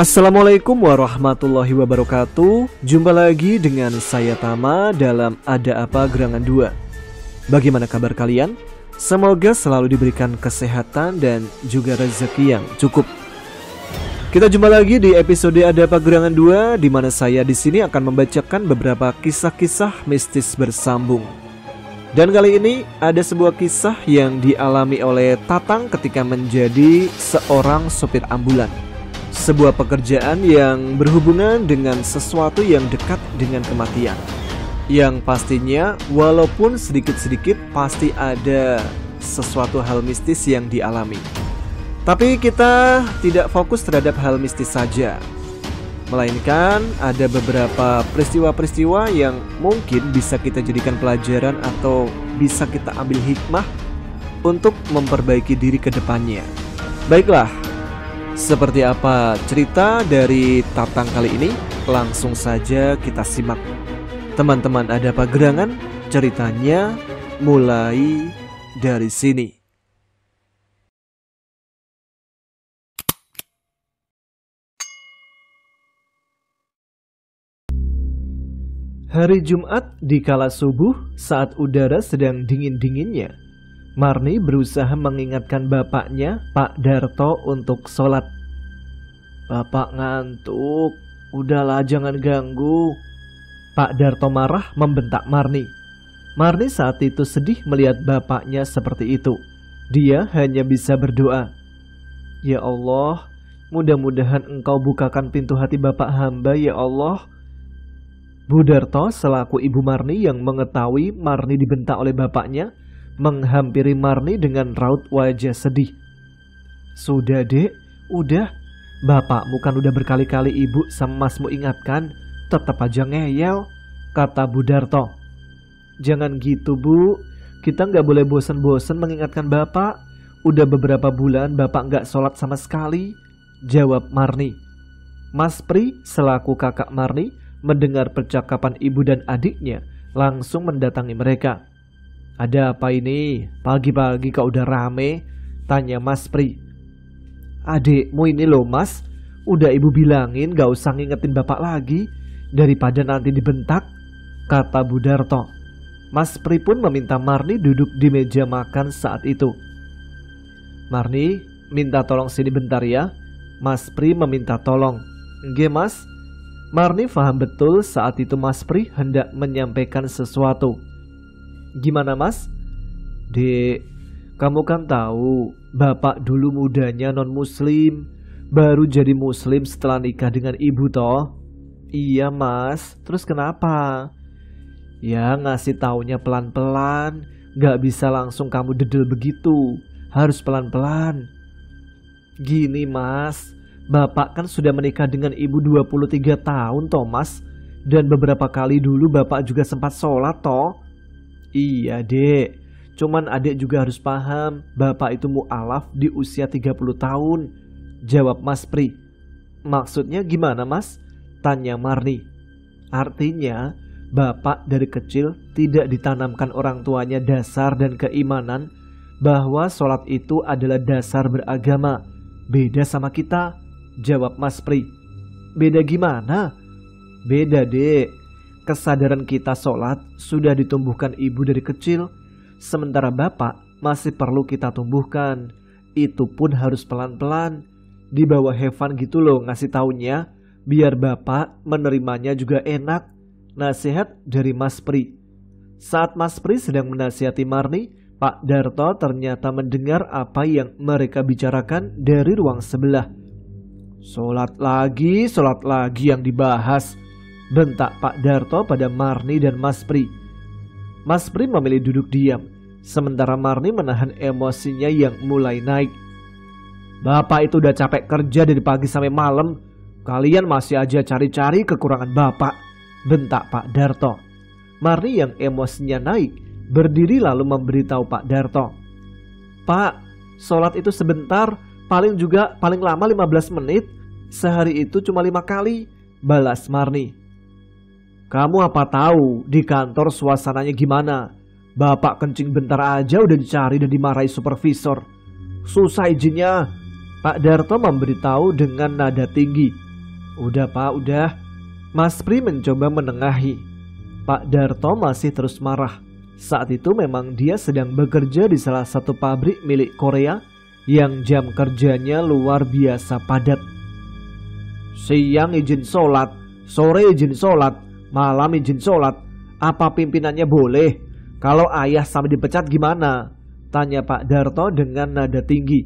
Assalamualaikum warahmatullahi wabarakatuh. Jumpa lagi dengan saya Tama dalam Ada Apa Gerangan 2. Bagaimana kabar kalian? Semoga selalu diberikan kesehatan dan juga rezeki yang cukup. Kita jumpa lagi di episode Ada Apa Gerangan 2, di mana saya di sini akan membacakan beberapa kisah-kisah mistis bersambung. Dan kali ini ada sebuah kisah yang dialami oleh Tatang ketika menjadi seorang sopir ambulan. Sebuah pekerjaan yang berhubungan dengan sesuatu yang dekat dengan kematian, yang pastinya walaupun sedikit-sedikit pasti ada sesuatu hal mistis yang dialami. Tapi kita tidak fokus terhadap hal mistis saja, melainkan ada beberapa peristiwa-peristiwa yang mungkin bisa kita jadikan pelajaran atau bisa kita ambil hikmah untuk memperbaiki diri ke depannya. Baiklah, seperti apa cerita dari Tatang kali ini? Langsung saja kita simak. Teman-teman Ada Apa Gerangan, ceritanya mulai dari sini. Hari Jumat di kala subuh, saat udara sedang dingin-dinginnya, Marni berusaha mengingatkan bapaknya, Pak Darto, untuk sholat. "Bapak ngantuk, udahlah jangan ganggu." Pak Darto marah membentak Marni. Marni saat itu sedih melihat bapaknya seperti itu. Dia hanya bisa berdoa, "Ya Allah, mudah-mudahan Engkau bukakan pintu hati bapak hamba, ya Allah." Bu Darto selaku ibu Marni yang mengetahui Marni dibentak oleh bapaknya, menghampiri Marni dengan raut wajah sedih. "Sudah dek, udah. Bapakmu kan udah berkali-kali ibu sama masmu ingatkan, tetap aja ngeyel," kata Bu Darto. "Jangan gitu bu, kita nggak boleh bosan-bosan mengingatkan bapak. Udah beberapa bulan bapak nggak sholat sama sekali," jawab Marni. Mas Pri selaku kakak Marni mendengar percakapan ibu dan adiknya langsung mendatangi mereka. "Ada apa ini? Pagi-pagi kok udah rame?" tanya Mas Pri. "Adikmu ini loh mas, udah ibu bilangin gak usah ngingetin bapak lagi, daripada nanti dibentak," kata Bu Darto. Mas Pri pun meminta Marni duduk di meja makan saat itu. "Marni, minta tolong sini bentar ya." Mas Pri meminta tolong. "Nggih mas." Marni paham betul saat itu Mas Pri hendak menyampaikan sesuatu. "Gimana mas?" "Dek, kamu kan tahu bapak dulu mudanya non muslim, baru jadi muslim setelah nikah dengan ibu toh." "Iya mas, terus kenapa?" "Ya ngasih taunya pelan-pelan, gak bisa langsung kamu dedel begitu, harus pelan-pelan." "Gini mas, bapak kan sudah menikah dengan ibu 23 tahun toh mas, dan beberapa kali dulu bapak juga sempat sholat toh." "Iya dek, cuman adek juga harus paham, bapak itu mu'alaf di usia 30 tahun, jawab Mas Pri. "Maksudnya gimana mas?" tanya Marni. "Artinya bapak dari kecil tidak ditanamkan orang tuanya dasar dan keimanan bahwa sholat itu adalah dasar beragama. Beda sama kita," jawab Mas Pri. "Beda gimana?" "Beda dek, kesadaran kita sholat sudah ditumbuhkan ibu dari kecil, sementara bapak masih perlu kita tumbuhkan. Itu pun harus pelan-pelan, di bawah Heaven gitu loh ngasih taunya, biar bapak menerimanya juga enak," nasihat dari Mas Pri. Saat Mas Pri sedang menasihati Marni, Pak Darto ternyata mendengar apa yang mereka bicarakan dari ruang sebelah. Sholat lagi yang dibahas," bentak Pak Darto pada Marni dan Mas Pri. Mas Pri memilih duduk diam, sementara Marni menahan emosinya yang mulai naik. "Bapak itu udah capek kerja dari pagi sampai malam, kalian masih aja cari-cari kekurangan bapak," bentak Pak Darto. Marni yang emosinya naik berdiri lalu memberitahu Pak Darto. "Pak, sholat itu sebentar, paling lama 15 menit, sehari itu cuma 5 kali, balas Marni. "Kamu apa tahu di kantor suasananya gimana? Bapak kencing bentar aja udah dicari dan dimarahi supervisor. Susah izinnya," Pak Darto memberitahu dengan nada tinggi. Udah Pak, udah. Mas Pri mencoba menengahi. Pak Darto masih terus marah. Saat itu memang dia sedang bekerja di salah satu pabrik milik Korea yang jam kerjanya luar biasa padat. Siang izin sholat, sore izin sholat, malam izin sholat. Apa pimpinannya boleh? Kalau ayah sampai dipecat gimana? Tanya Pak Darto dengan nada tinggi.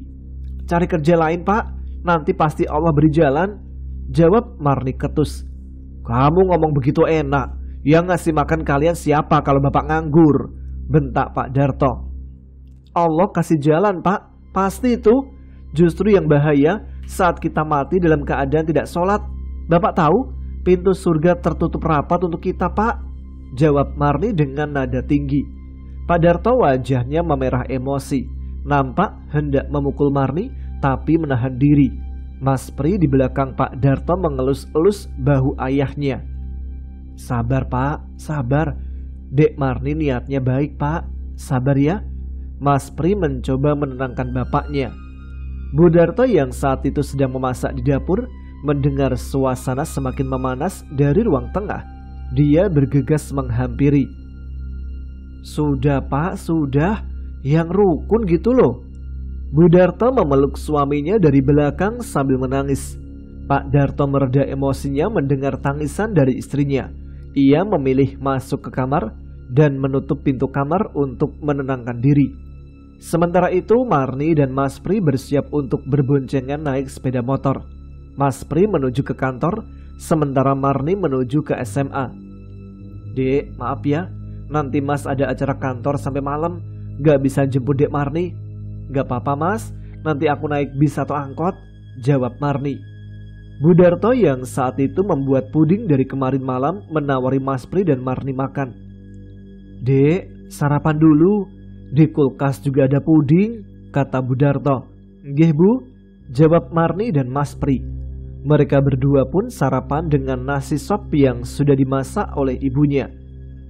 Cari kerja lain Pak, nanti pasti Allah beri jalan. Jawab Marni ketus. Kamu ngomong begitu enak, yang ngasih makan kalian siapa kalau bapak nganggur? Bentak Pak Darto. Allah kasih jalan Pak, pasti itu. Justru yang bahaya saat kita mati dalam keadaan tidak sholat. Bapak tahu pintu surga tertutup rapat untuk kita Pak? Jawab Marni dengan nada tinggi. Pak Darto wajahnya memerah emosi. Nampak hendak memukul Marni tapi menahan diri. Mas Pri di belakang Pak Darto mengelus-elus bahu ayahnya. Sabar Pak, sabar. Dek Marni niatnya baik Pak, sabar ya. Mas Pri mencoba menenangkan bapaknya. Bu Darto yang saat itu sedang memasak di dapur mendengar suasana semakin memanas dari ruang tengah. Dia bergegas menghampiri. Sudah Pak, sudah. Yang rukun gitu loh. Bu Darto memeluk suaminya dari belakang sambil menangis. Pak Darto mereda emosinya mendengar tangisan dari istrinya. Ia memilih masuk ke kamar dan menutup pintu kamar untuk menenangkan diri. Sementara itu Marni dan Mas Pri bersiap untuk berboncengan naik sepeda motor. Mas Pri menuju ke kantor, sementara Marni menuju ke SMA. Dek, maaf ya, nanti Mas ada acara kantor sampai malam, gak bisa jemput Dek Marni. Gak apa-apa Mas, nanti aku naik bis atau angkot, jawab Marni. Bu Darto yang saat itu membuat puding dari kemarin malam menawari Mas Pri dan Marni makan. Dek, sarapan dulu, di kulkas juga ada puding, kata Bu Darto. Nggih Bu, jawab Marni dan Mas Pri. Mereka berdua pun sarapan dengan nasi sop yang sudah dimasak oleh ibunya.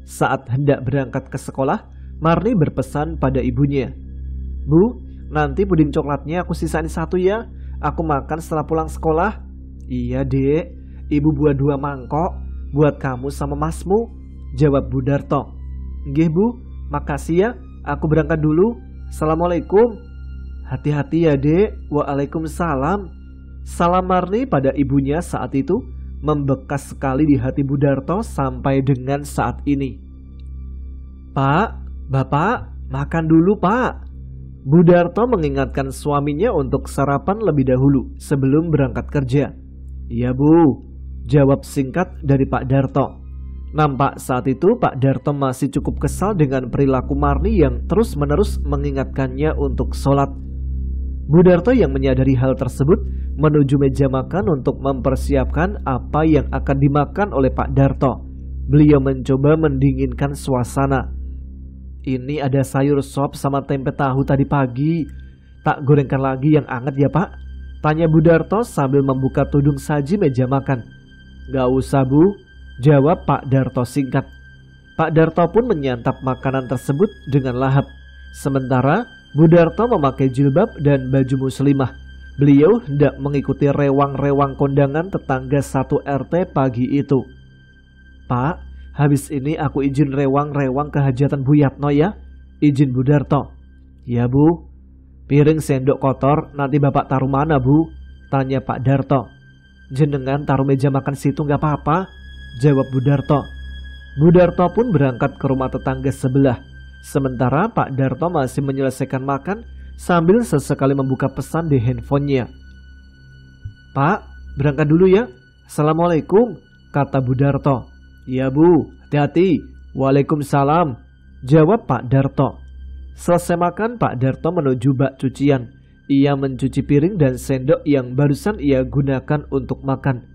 Saat hendak berangkat ke sekolah, Marni berpesan pada ibunya. Bu, nanti puding coklatnya aku sisain satu ya. Aku makan setelah pulang sekolah. Iya dek, ibu buat 2 mangkok buat kamu sama masmu, jawab Bu Darto. Nggih Bu, makasih ya, aku berangkat dulu. Assalamualaikum. Hati-hati ya dek. Waalaikumsalam. Salam Marni pada ibunya saat itu membekas sekali di hati Bu Darto sampai dengan saat ini. Pak, Bapak, makan dulu Pak. Bu Darto mengingatkan suaminya untuk sarapan lebih dahulu sebelum berangkat kerja. Iya Bu, jawab singkat dari Pak Darto. Nampak saat itu Pak Darto masih cukup kesal dengan perilaku Marni yang terus-menerus mengingatkannya untuk sholat. Bu Darto yang menyadari hal tersebut menuju meja makan untuk mempersiapkan apa yang akan dimakan oleh Pak Darto. Beliau mencoba mendinginkan suasana. Ini ada sayur sop sama tempe tahu tadi pagi. Tak gorengkan lagi yang anget ya Pak? Tanya Bu Darto sambil membuka tudung saji meja makan. Gak usah Bu, jawab Pak Darto singkat. Pak Darto pun menyantap makanan tersebut dengan lahap. Sementara Bu Darto memakai jilbab dan baju muslimah. Beliau hendak mengikuti rewang-rewang kondangan tetangga satu RT pagi itu. Pak, habis ini aku izin rewang-rewang ke hajatan Bu Yatno ya. Izin Bu Darto. Ya Bu. Piring sendok kotor nanti Bapak taruh mana Bu? Tanya Pak Darto. Jenengan taruh meja makan situ gak apa-apa, jawab Bu Darto. Bu Darto pun berangkat ke rumah tetangga sebelah. Sementara Pak Darto masih menyelesaikan makan sambil sesekali membuka pesan di handphonenya. Pak, berangkat dulu ya. Assalamualaikum, kata Bu Darto. Ya Bu, hati-hati. Waalaikumsalam, jawab Pak Darto. Selesai makan, Pak Darto menuju bak cucian. Ia mencuci piring dan sendok yang barusan ia gunakan untuk makan.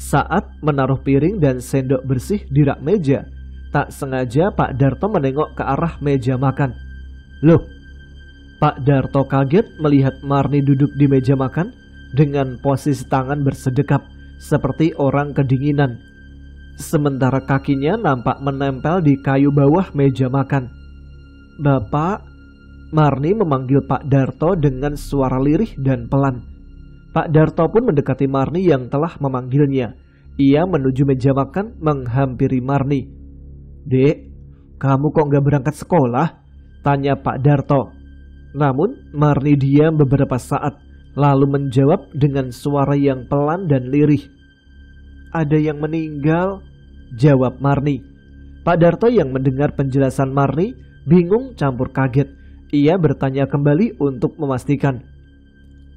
Saat menaruh piring dan sendok bersih di rak meja, tak sengaja Pak Darto menengok ke arah meja makan. Loh, Pak Darto kaget melihat Marni duduk di meja makan dengan posisi tangan bersedekap seperti orang kedinginan. Sementara kakinya nampak menempel di kayu bawah meja makan. Bapak, Marni memanggil Pak Darto dengan suara lirih dan pelan. Pak Darto pun mendekati Marni yang telah memanggilnya. Ia menuju meja makan menghampiri Marni. "Dek, kamu kok nggak berangkat sekolah?" tanya Pak Darto. Namun Marni diam beberapa saat, lalu menjawab dengan suara yang pelan dan lirih. "Ada yang meninggal," jawab Marni. Pak Darto yang mendengar penjelasan Marni bingung campur kaget. Ia bertanya kembali untuk memastikan.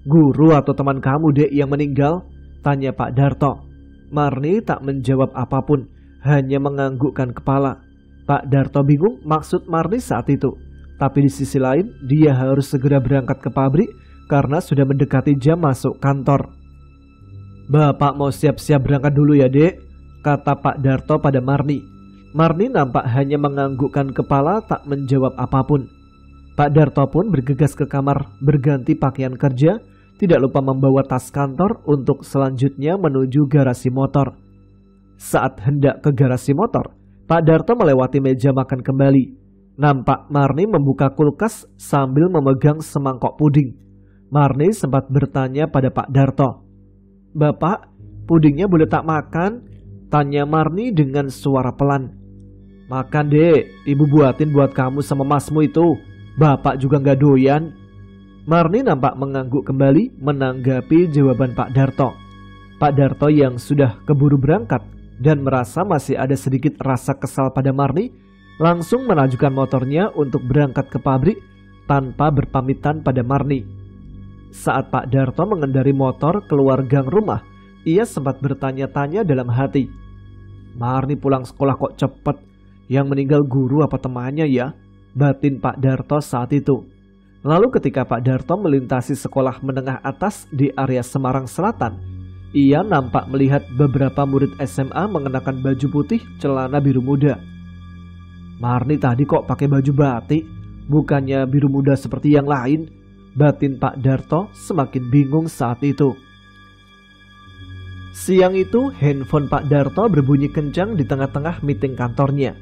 "Guru atau teman kamu, Dek, yang meninggal?" tanya Pak Darto. Marni tak menjawab apapun, hanya menganggukkan kepala. Pak Darto bingung maksud Marni saat itu. Tapi di sisi lain, dia harus segera berangkat ke pabrik karena sudah mendekati jam masuk kantor. "Bapak mau siap-siap berangkat dulu ya, Dek," kata Pak Darto pada Marni. Marni nampak hanya menganggukkan kepala, tak menjawab apapun. Pak Darto pun bergegas ke kamar berganti pakaian kerja, tidak lupa membawa tas kantor untuk selanjutnya menuju garasi motor. Saat hendak ke garasi motor, Pak Darto melewati meja makan kembali. Nampak Marni membuka kulkas sambil memegang semangkok puding. Marni sempat bertanya pada Pak Darto. "Bapak, pudingnya boleh tak makan?" tanya Marni dengan suara pelan. "Makan, Dek, Ibu buatin buat kamu sama masmu itu. Bapak juga nggak doyan." Marni nampak mengangguk kembali menanggapi jawaban Pak Darto. Pak Darto yang sudah keburu berangkat dan merasa masih ada sedikit rasa kesal pada Marni, langsung menajukan motornya untuk berangkat ke pabrik tanpa berpamitan pada Marni. Saat Pak Darto mengendari motor keluar gang rumah, ia sempat bertanya-tanya dalam hati. "Marni pulang sekolah kok cepet? Yang meninggal guru apa temannya ya?" batin Pak Darto saat itu. Lalu ketika Pak Darto melintasi sekolah menengah atas di area Semarang Selatan, ia nampak melihat beberapa murid SMA mengenakan baju putih celana biru muda. "Marni tadi kok pakai baju batik, bukannya biru muda seperti yang lain?" batin Pak Darto semakin bingung saat itu. Siang itu handphone Pak Darto berbunyi kencang di tengah-tengah meeting kantornya.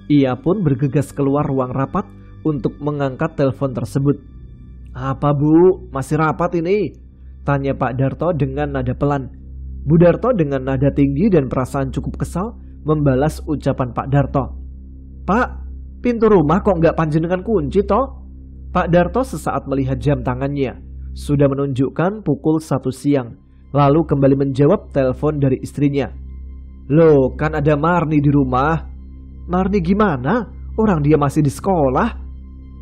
Ia pun bergegas keluar ruang rapat untuk mengangkat telepon tersebut. "Apa, Bu? Masih rapat ini?" tanya Pak Darto dengan nada pelan. Bu Darto dengan nada tinggi dan perasaan cukup kesal membalas ucapan Pak Darto. "Pak, pintu rumah kok nggak panjenengan kunci toh?" Pak Darto sesaat melihat jam tangannya. Sudah menunjukkan pukul 1 siang. Lalu kembali menjawab telepon dari istrinya. "Loh, kan ada Marni di rumah." "Marni gimana? Orang dia masih di sekolah."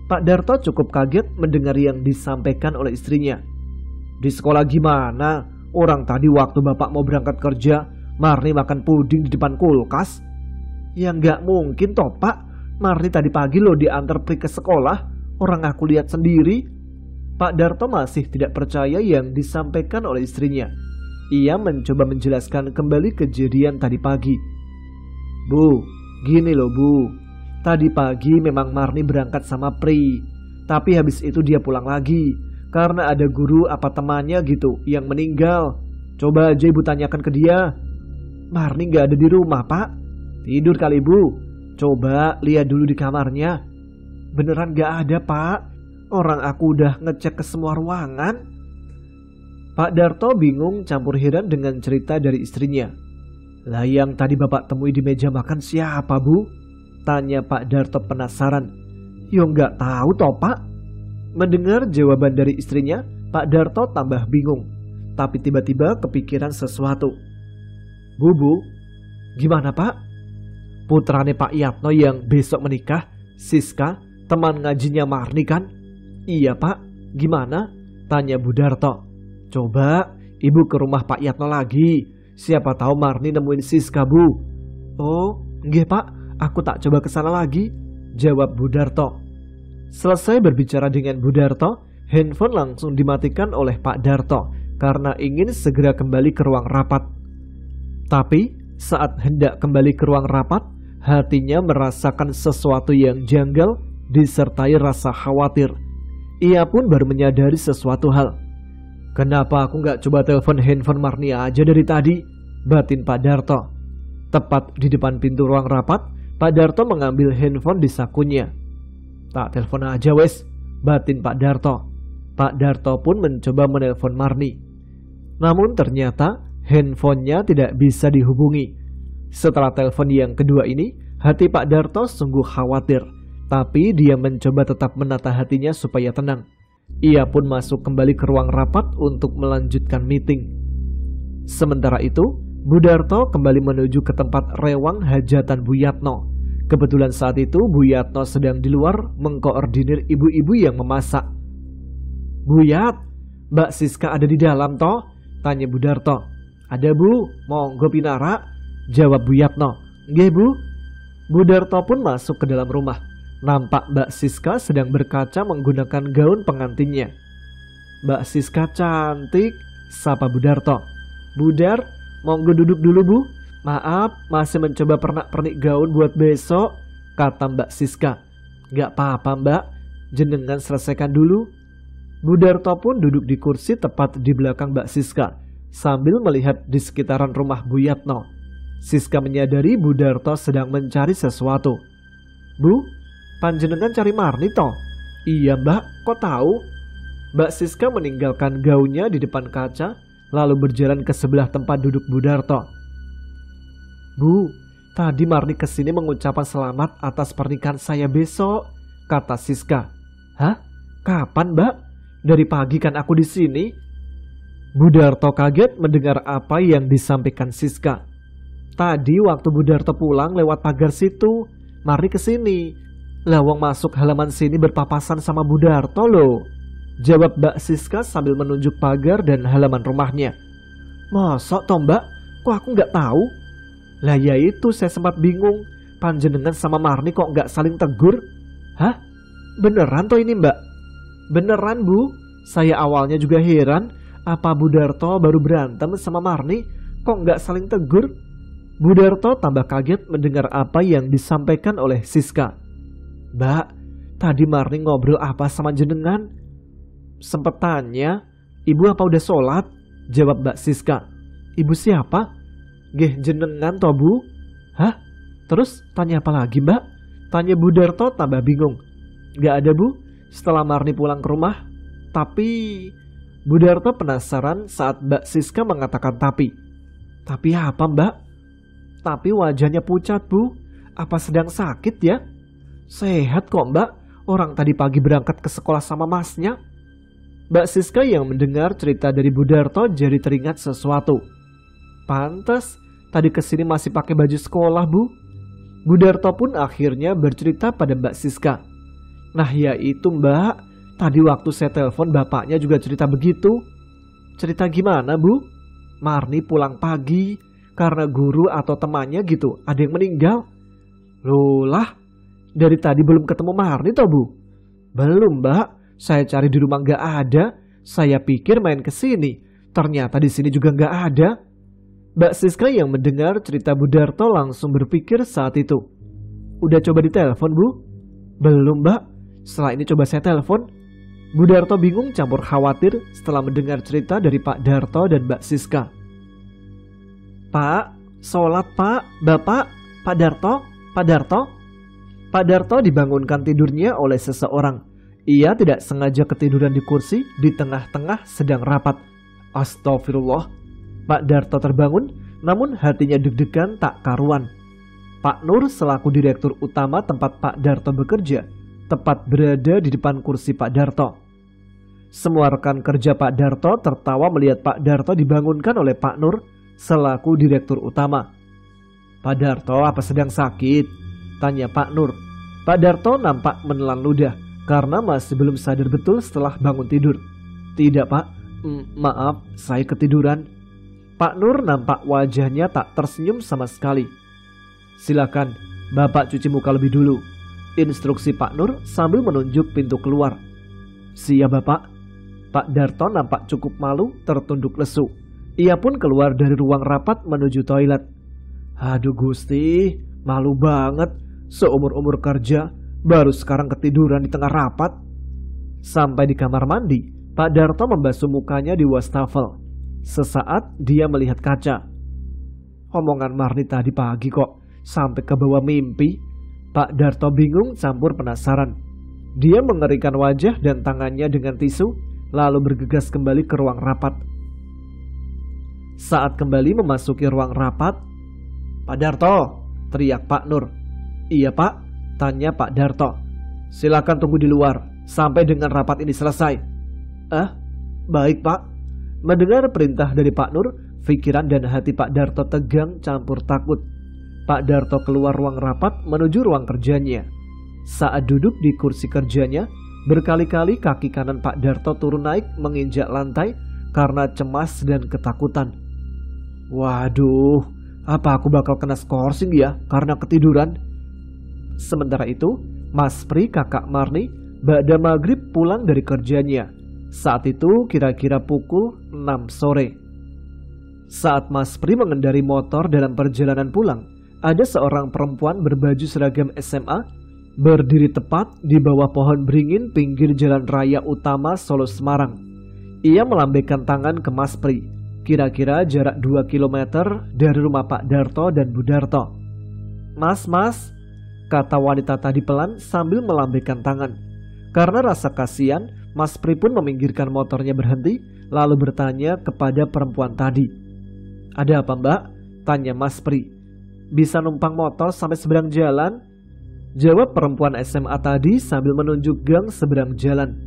Pak Darto cukup kaget mendengar yang disampaikan oleh istrinya. "Di sekolah gimana? Orang tadi waktu bapak mau berangkat kerja, Marni makan puding di depan kulkas." "Ya nggak mungkin toh, Pak. Marni tadi pagi loh diantar Pri ke sekolah. Orang aku lihat sendiri." Pak Darto masih tidak percaya yang disampaikan oleh istrinya. Ia mencoba menjelaskan kembali kejadian tadi pagi. "Bu, gini loh Bu. Tadi pagi memang Marni berangkat sama Pri. Tapi habis itu dia pulang lagi. Karena ada guru apa temannya gitu yang meninggal. Coba aja Ibu tanyakan ke dia." "Marni gak ada di rumah, Pak. Tidur kali Bu. Coba lihat dulu di kamarnya." "Beneran gak ada, Pak. Orang aku udah ngecek ke semua ruangan." Pak Darto bingung campur heran dengan cerita dari istrinya. "Lah yang tadi Bapak temui di meja makan siapa, Bu?" tanya Pak Darto penasaran. "Yo nggak tahu toh, Pak." Mendengar jawaban dari istrinya, Pak Darto tambah bingung. Tapi tiba-tiba kepikiran sesuatu. Bu, gimana Pak? Putrane Pak Yatno yang besok menikah, Siska, teman ngajinya Marni kan?" "Iya Pak, gimana?" tanya Bu Darto. "Coba Ibu ke rumah Pak Yatno lagi. Siapa tahu Marni nemuin Siska, Bu." "Oh, nggih Pak, aku tak coba ke sana lagi," jawab Bu Darto. Selesai berbicara dengan Bu Darto, handphone langsung dimatikan oleh Pak Darto karena ingin segera kembali ke ruang rapat. Tapi saat hendak kembali ke ruang rapat, hatinya merasakan sesuatu yang janggal disertai rasa khawatir. Ia pun baru menyadari sesuatu hal. "Kenapa aku nggak coba telepon handphone Marni aja dari tadi?" batin Pak Darto. Tepat di depan pintu ruang rapat, Pak Darto mengambil handphone di sakunya. "Tak telepon aja wes," batin Pak Darto. Pak Darto pun mencoba menelpon Marni. Namun ternyata handphonenya tidak bisa dihubungi. Setelah telepon yang kedua ini, hati Pak Darto sungguh khawatir. Tapi dia mencoba tetap menata hatinya supaya tenang. Ia pun masuk kembali ke ruang rapat untuk melanjutkan meeting. Sementara itu, Bu Darto kembali menuju ke tempat rewang hajatan Bu Yatno. Kebetulan saat itu Bu Yatno sedang di luar mengkoordinir ibu-ibu yang memasak. "Bu Yat, Mbak Siska ada di dalam toh?" tanya Bu Darto. "Ada Bu, monggo pinara," jawab Bu Yatno. "Nggih Bu." Bu Darto pun masuk ke dalam rumah. Nampak Mbak Siska sedang berkaca menggunakan gaun pengantinnya. "Mbak Siska cantik," sapa Bu Darto. "Budar, monggo duduk dulu Bu. Maaf, masih mencoba pernak-pernik gaun buat besok," kata Mbak Siska. "Gak apa-apa Mbak, jenengan selesaikan dulu." Bu Darto pun duduk di kursi tepat di belakang Mbak Siska sambil melihat di sekitaran rumah Bu Yatno. Siska menyadari Bu Darto sedang mencari sesuatu. "Bu, panjenengan cari Marni toh?" "Iya Mbak, kok tahu?" Mbak Siska meninggalkan gaunnya di depan kaca lalu berjalan ke sebelah tempat duduk Bu Darto. "Bu, tadi Marni kesini mengucapkan selamat atas pernikahan saya besok," kata Siska. "Hah? Kapan Mbak? Dari pagi kan aku di sini." Bu Darto kaget mendengar apa yang disampaikan Siska. "Tadi waktu Bu Darto pulang lewat pagar situ, Marni kesini. Lawang masuk halaman sini berpapasan sama Bu Darto loh," jawab Mbak Siska sambil menunjuk pagar dan halaman rumahnya. "Masa toh Mbak? Kok aku nggak tahu?" "Lah ya itu saya sempat bingung. Panjenengan sama Marni kok nggak saling tegur?" "Hah? Beneran toh ini Mbak?" "Beneran Bu. Saya awalnya juga heran. Apa Bu Darto baru berantem sama Marni? Kok nggak saling tegur?" Bu Darto tambah kaget mendengar apa yang disampaikan oleh Siska. "Mbak, tadi Marni ngobrol apa sama jenengan?" "Sempet tanya, ibu apa udah sholat?" jawab Mbak Siska. "Ibu siapa?" "Geh jenengan toh Bu." "Hah? Terus tanya apa lagi Mbak?" tanya Bu Darto tambah bingung. "Gak ada Bu, setelah Marni pulang ke rumah." "Tapi..." Bu Darto penasaran saat Mbak Siska mengatakan tapi. "Tapi apa Mbak?" "Tapi wajahnya pucat Bu. Apa sedang sakit ya?" "Sehat kok Mbak, orang tadi pagi berangkat ke sekolah sama masnya." Mbak Siska yang mendengar cerita dari Bu Darto jadi teringat sesuatu. "Pantes, tadi kesini masih pakai baju sekolah Bu." Bu Darto pun akhirnya bercerita pada Mbak Siska. "Nah ya itu Mbak, tadi waktu saya telepon bapaknya juga cerita begitu." "Cerita gimana Bu?" "Marni pulang pagi, karena guru atau temannya gitu ada yang meninggal." "Loh lah, dari tadi belum ketemu Marni toh Bu?" "Belum Mbak, saya cari di rumah nggak ada. Saya pikir main ke sini, ternyata di sini juga nggak ada." Mbak Siska yang mendengar cerita Bu Darto langsung berpikir saat itu. "Udah coba ditelepon Bu?" "Belum Mbak, setelah ini coba saya telepon." Bu Darto bingung campur khawatir setelah mendengar cerita dari Pak Darto dan Mbak Siska. "Pak, sholat Pak, Bapak, Pak Darto, Pak Darto." Pak Darto dibangunkan tidurnya oleh seseorang. Ia tidak sengaja ketiduran di kursi di tengah-tengah sedang rapat. Astagfirullah. Pak Darto terbangun, namun hatinya deg-degan tak karuan. Pak Nur selaku direktur utama tempat Pak Darto bekerja, tepat berada di depan kursi Pak Darto. Semua rekan kerja Pak Darto tertawa melihat Pak Darto dibangunkan oleh Pak Nur selaku direktur utama. "Pak Darto apa sedang sakit?" tanya Pak Nur. Pak Darto nampak menelan ludah karena masih belum sadar betul setelah bangun tidur. "Tidak Pak, maaf saya ketiduran." Pak Nur nampak wajahnya tak tersenyum sama sekali. "Silakan, Bapak cuci muka lebih dulu," instruksi Pak Nur sambil menunjuk pintu keluar. "Siap Bapak." Pak Darto nampak cukup malu tertunduk lesu. Ia pun keluar dari ruang rapat menuju toilet. "Aduh Gusti, malu banget. Seumur-umur kerja, baru sekarang ketiduran di tengah rapat." Sampai di kamar mandi, Pak Darto membasuh mukanya di wastafel. Sesaat dia melihat kaca. Omongan Marni tadi pagi kok sampai ke bawah mimpi. Pak Darto bingung campur penasaran. Dia mengeringkan wajah dan tangannya dengan tisu, lalu bergegas kembali ke ruang rapat. Saat kembali memasuki ruang rapat, "Pak Darto," teriak Pak Nur. "Iya Pak," tanya Pak Darto. "Silakan tunggu di luar sampai dengan rapat ini selesai." "Ah, baik Pak." Mendengar perintah dari Pak Nur, pikiran dan hati Pak Darto tegang campur takut. Pak Darto keluar ruang rapat menuju ruang kerjanya. Saat duduk di kursi kerjanya, berkali-kali kaki kanan Pak Darto turun naik menginjak lantai karena cemas dan ketakutan. "Waduh, apa aku bakal kena skorsing ya karena ketiduran?" Sementara itu, Mas Pri kakak Marni ba'da maghrib pulang dari kerjanya. Saat itu kira-kira pukul 6 sore. Saat Mas Pri mengendari motor dalam perjalanan pulang, ada seorang perempuan berbaju seragam SMA berdiri tepat di bawah pohon beringin pinggir jalan raya utama Solo Semarang. Ia melambaikan tangan ke Mas Pri, kira-kira jarak 2 km dari rumah Pak Darto dan Bu Darto. Mas," kata wanita tadi pelan sambil melambaikan tangan. Karena rasa kasihan, Mas Pri pun meminggirkan motornya berhenti, lalu bertanya kepada perempuan tadi. "Ada apa Mbak?" tanya Mas Pri. "Bisa numpang motor sampai seberang jalan?" jawab perempuan SMA tadi sambil menunjuk gang seberang jalan.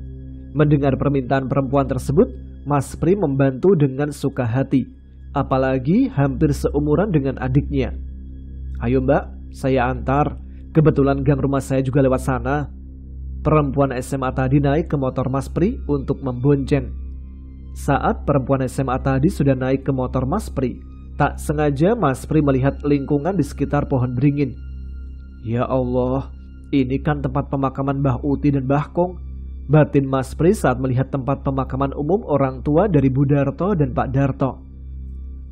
Mendengar permintaan perempuan tersebut, Mas Pri membantu dengan suka hati, apalagi hampir seumuran dengan adiknya. "Ayo Mbak, saya antar. Kebetulan gang rumah saya juga lewat sana." Perempuan SMA tadi naik ke motor Mas Pri untuk membonceng. Saat perempuan SMA tadi sudah naik ke motor Mas Pri, tak sengaja Mas Pri melihat lingkungan di sekitar pohon beringin. "Ya Allah, ini kan tempat pemakaman Mbah Uti dan Mbah Kong," batin Mas Pri saat melihat tempat pemakaman umum orang tua dari Bu Darto dan Pak Darto.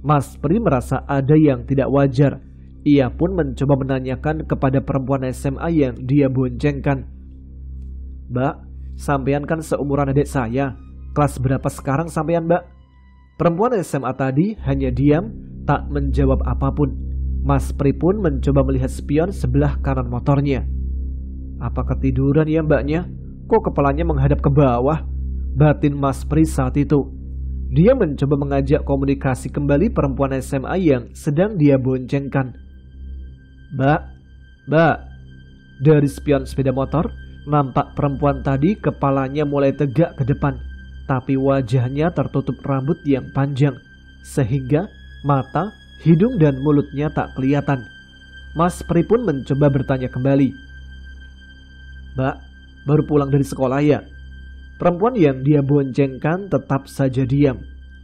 Mas Pri merasa ada yang tidak wajar. Ia pun mencoba menanyakan kepada perempuan SMA yang dia boncengkan. "Mbak, sampean kan seumuran adik saya. Kelas berapa sekarang sampean Mbak?" Perempuan SMA tadi hanya diam, tak menjawab apapun. Mas Pri pun mencoba melihat spion sebelah kanan motornya. "Apa ketiduran ya Mbaknya? Kok kepalanya menghadap ke bawah?" batin Mas Pri saat itu. Dia mencoba mengajak komunikasi kembali perempuan SMA yang sedang dia boncengkan. Mbak. Dari spion sepeda motor, nampak perempuan tadi kepalanya mulai tegak ke depan, tapi wajahnya tertutup rambut yang panjang, sehingga mata, hidung dan mulutnya tak kelihatan. Mas Pri pun mencoba bertanya kembali. "Mbak, baru pulang dari sekolah ya?" Perempuan yang dia boncengkan tetap saja diam.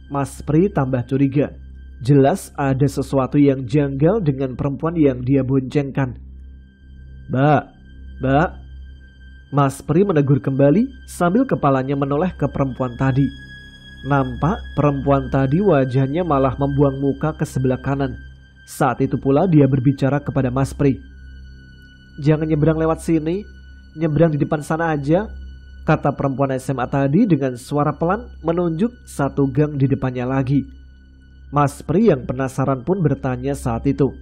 Mas Pri tambah curiga. Jelas ada sesuatu yang janggal dengan perempuan yang dia boncengkan. Mbak. Mas Pri menegur kembali sambil kepalanya menoleh ke perempuan tadi. Nampak perempuan tadi wajahnya malah membuang muka ke sebelah kanan. Saat itu pula dia berbicara kepada Mas Pri. "Jangan nyebrang lewat sini, nyebrang di depan sana aja," kata perempuan SMA tadi dengan suara pelan menunjuk satu gang di depannya lagi. Mas Pri yang penasaran pun bertanya saat itu.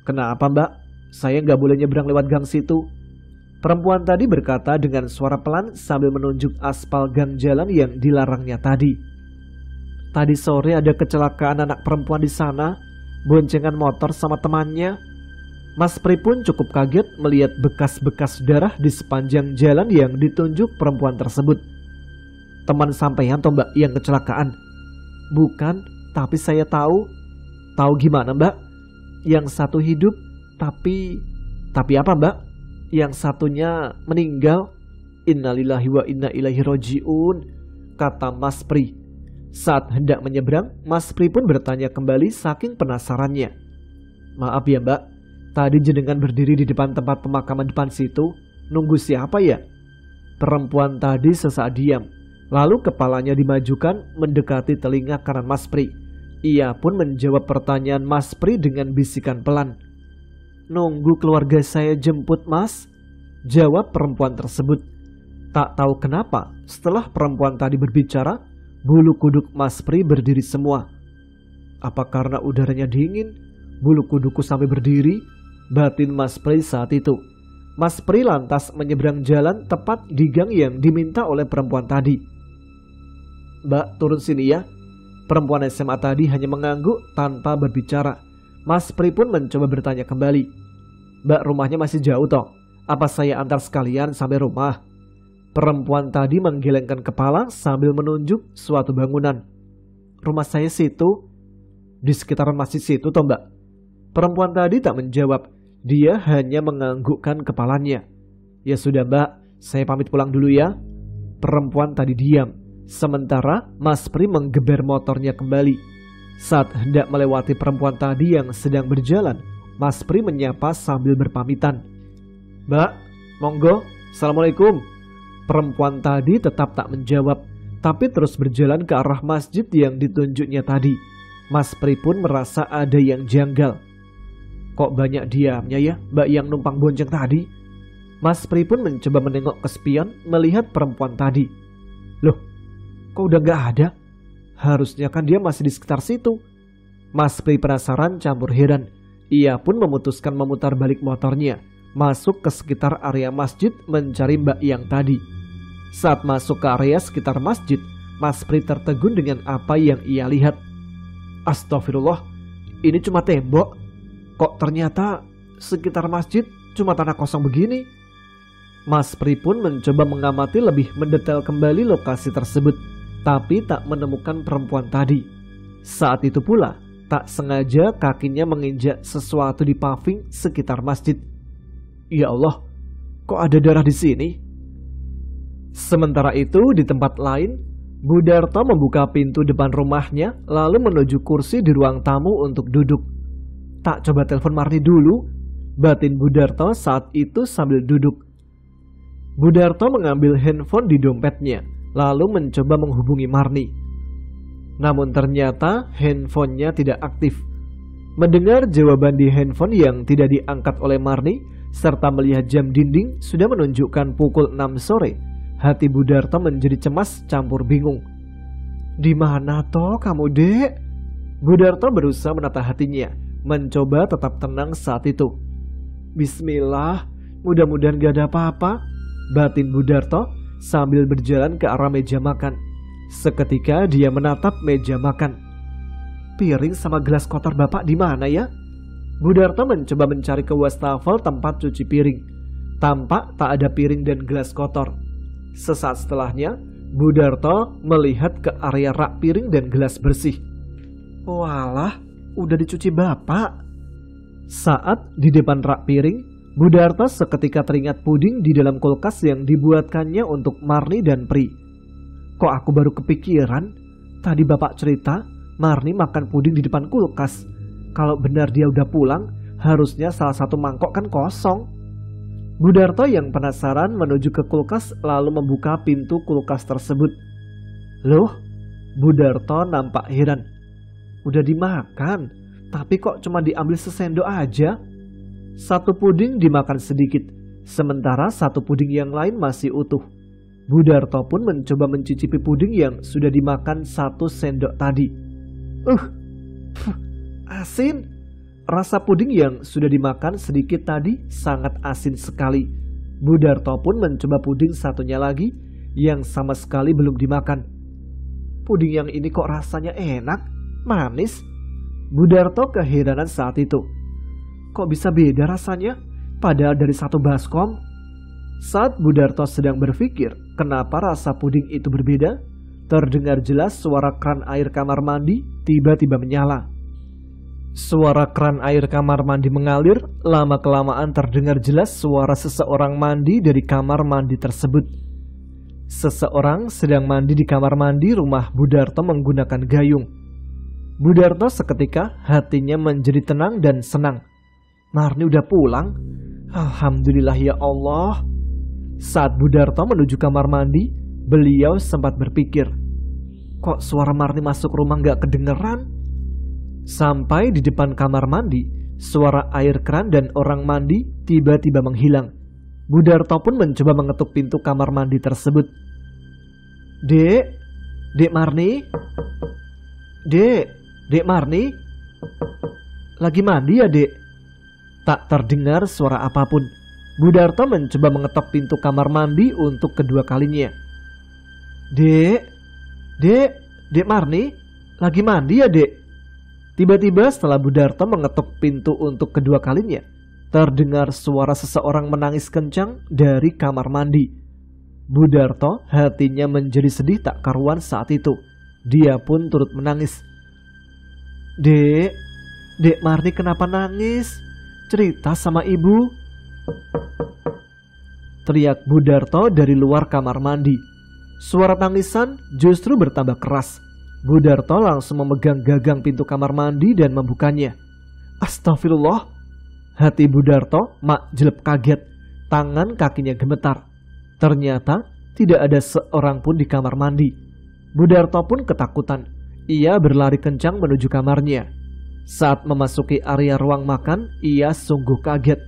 "Kenapa Mbak? Saya nggak boleh nyebrang lewat gang situ." Perempuan tadi berkata dengan suara pelan sambil menunjuk aspal gang jalan yang dilarangnya tadi. "Tadi sore ada kecelakaan anak perempuan di sana, boncengan motor sama temannya." Mas Pri pun cukup kaget melihat bekas-bekas darah di sepanjang jalan yang ditunjuk perempuan tersebut. "Teman sampean toh Mbak yang kecelakaan?" "Bukan, tapi saya tahu." "Tahu gimana Mbak?" "Yang satu hidup, tapi apa Mbak?" "Yang satunya meninggal." "Innalillahi wa inna ilaihi roji'un," kata Mas Pri. Saat hendak menyeberang, Mas Pri pun bertanya kembali saking penasarannya. "Maaf ya Mbak, tadi jenengan berdiri di depan tempat pemakaman depan situ, nunggu siapa ya?" Perempuan tadi sesaat diam, lalu kepalanya dimajukan mendekati telinga kanan Mas Pri. Ia pun menjawab pertanyaan Mas Pri dengan bisikan pelan. "Nunggu keluarga saya jemput Mas," jawab perempuan tersebut. Tak tahu kenapa, setelah perempuan tadi berbicara, bulu kuduk Mas Pri berdiri semua. "Apa karena udaranya dingin? Bulu kudukku sampai berdiri," batin Mas Pri saat itu. Mas Pri lantas menyeberang jalan tepat di gang yang diminta oleh perempuan tadi. "Mbak, turun sini ya." Perempuan SMA tadi hanya mengangguk tanpa berbicara. Mas Pri pun mencoba bertanya kembali. Mbak, rumahnya masih jauh toh? Apa saya antar sekalian sampai rumah? Perempuan tadi menggelengkan kepala sambil menunjuk suatu bangunan. Rumah saya situ. Di sekitaran masjid situ toh mbak? Perempuan tadi tak menjawab. Dia hanya menganggukkan kepalanya. Ya sudah mbak, saya pamit pulang dulu ya. Perempuan tadi diam. Sementara Mas Pri menggeber motornya kembali. Saat hendak melewati perempuan tadi yang sedang berjalan, Mas Pri menyapa sambil berpamitan. Mbak, monggo, assalamualaikum. Perempuan tadi tetap tak menjawab, tapi terus berjalan ke arah masjid yang ditunjuknya tadi. Mas Pri pun merasa ada yang janggal. Kok banyak diamnya ya mbak yang numpang bonceng tadi? Mas Pri pun mencoba menengok ke spion melihat perempuan tadi. Loh, kok udah gak ada? Harusnya kan dia masih di sekitar situ. Mas Pri penasaran campur heran. Ia pun memutuskan memutar balik motornya, masuk ke sekitar area masjid mencari mbak yang tadi. Saat masuk ke area sekitar masjid, Mas Pri tertegun dengan apa yang ia lihat. Astagfirullah, ini cuma tembok. Kok ternyata sekitar masjid cuma tanah kosong begini? Mas Pri pun mencoba mengamati lebih mendetail kembali lokasi tersebut, tapi tak menemukan perempuan tadi. Saat itu pula, tak sengaja kakinya menginjak sesuatu di paving sekitar masjid. Ya Allah, kok ada darah di sini? Sementara itu di tempat lain, Budarto membuka pintu depan rumahnya lalu menuju kursi di ruang tamu untuk duduk. Tak coba telepon Marni dulu, batin Budarto saat itu sambil duduk. Budarto mengambil handphone di dompetnya lalu mencoba menghubungi Marni. Namun ternyata handphonenya tidak aktif. Mendengar jawaban di handphone yang tidak diangkat oleh Marni serta melihat jam dinding sudah menunjukkan pukul 6 sore, hati Budarto menjadi cemas campur bingung. Di mana toh kamu dek? Budarto berusaha menata hatinya, mencoba tetap tenang saat itu. Bismillah, mudah-mudahan gak ada apa-apa, batin Budarto sambil berjalan ke arah meja makan. Seketika dia menatap meja makan. Piring sama gelas kotor bapak di mana ya? Budarto mencoba mencari ke wastafel tempat cuci piring. Tampak tak ada piring dan gelas kotor. Sesaat setelahnya, Budarto melihat ke area rak piring dan gelas bersih. Walah, udah dicuci bapak. Saat di depan rak piring, Budarto seketika teringat puding di dalam kulkas yang dibuatkannya untuk Marni dan Pri. Kok aku baru kepikiran? Tadi bapak cerita Marni makan puding di depan kulkas. Kalau benar dia udah pulang, harusnya salah satu mangkok kan kosong. Budarto yang penasaran menuju ke kulkas lalu membuka pintu kulkas tersebut. Loh, Budarto nampak heran. Udah dimakan, tapi kok cuma diambil sesendok aja? Satu puding dimakan sedikit, sementara satu puding yang lain masih utuh. Budarto pun mencoba mencicipi puding yang sudah dimakan satu sendok tadi. Asin. Rasa puding yang sudah dimakan sedikit tadi sangat asin sekali. Budarto pun mencoba puding satunya lagi yang sama sekali belum dimakan. Puding yang ini kok rasanya enak, manis. Budarto keheranan saat itu. Kok bisa beda rasanya? Padahal dari satu baskom. Saat Budarto sedang berpikir kenapa rasa puding itu berbeda, terdengar jelas suara kran air kamar mandi tiba-tiba menyala. Suara kran air kamar mandi mengalir, lama-kelamaan terdengar jelas suara seseorang mandi dari kamar mandi tersebut. Seseorang sedang mandi di kamar mandi rumah Budarto menggunakan gayung. Budarto seketika hatinya menjadi tenang dan senang. Marni udah pulang? Alhamdulillah ya Allah. Saat Budarto menuju kamar mandi, beliau sempat berpikir, kok suara Marni masuk rumah gak kedengeran? Sampai di depan kamar mandi, suara air keran dan orang mandi tiba-tiba menghilang. Budarto pun mencoba mengetuk pintu kamar mandi tersebut. Dek Marni? Dek Marni? Lagi mandi ya dek? Tak terdengar suara apapun. Budarto mencoba mengetok pintu kamar mandi untuk kedua kalinya. Dek Marni? Lagi mandi ya, Dek? Tiba-tiba setelah Bu Darto mengetuk pintu untuk kedua kalinya, terdengar suara seseorang menangis kencang dari kamar mandi. Bu Darto hatinya menjadi sedih tak karuan saat itu. Dia pun turut menangis. Dek Marni kenapa nangis? Cerita sama ibu. Teriak Bu Darto dari luar kamar mandi. Suara tangisan justru bertambah keras. Bu Darto langsung memegang gagang pintu kamar mandi dan membukanya. Astagfirullah. Hati Bu Darto mak jelep kaget. Tangan kakinya gemetar. Ternyata tidak ada seorang pun di kamar mandi. Bu Darto pun ketakutan. Ia berlari kencang menuju kamarnya. Saat memasuki area ruang makan, ia sungguh kaget.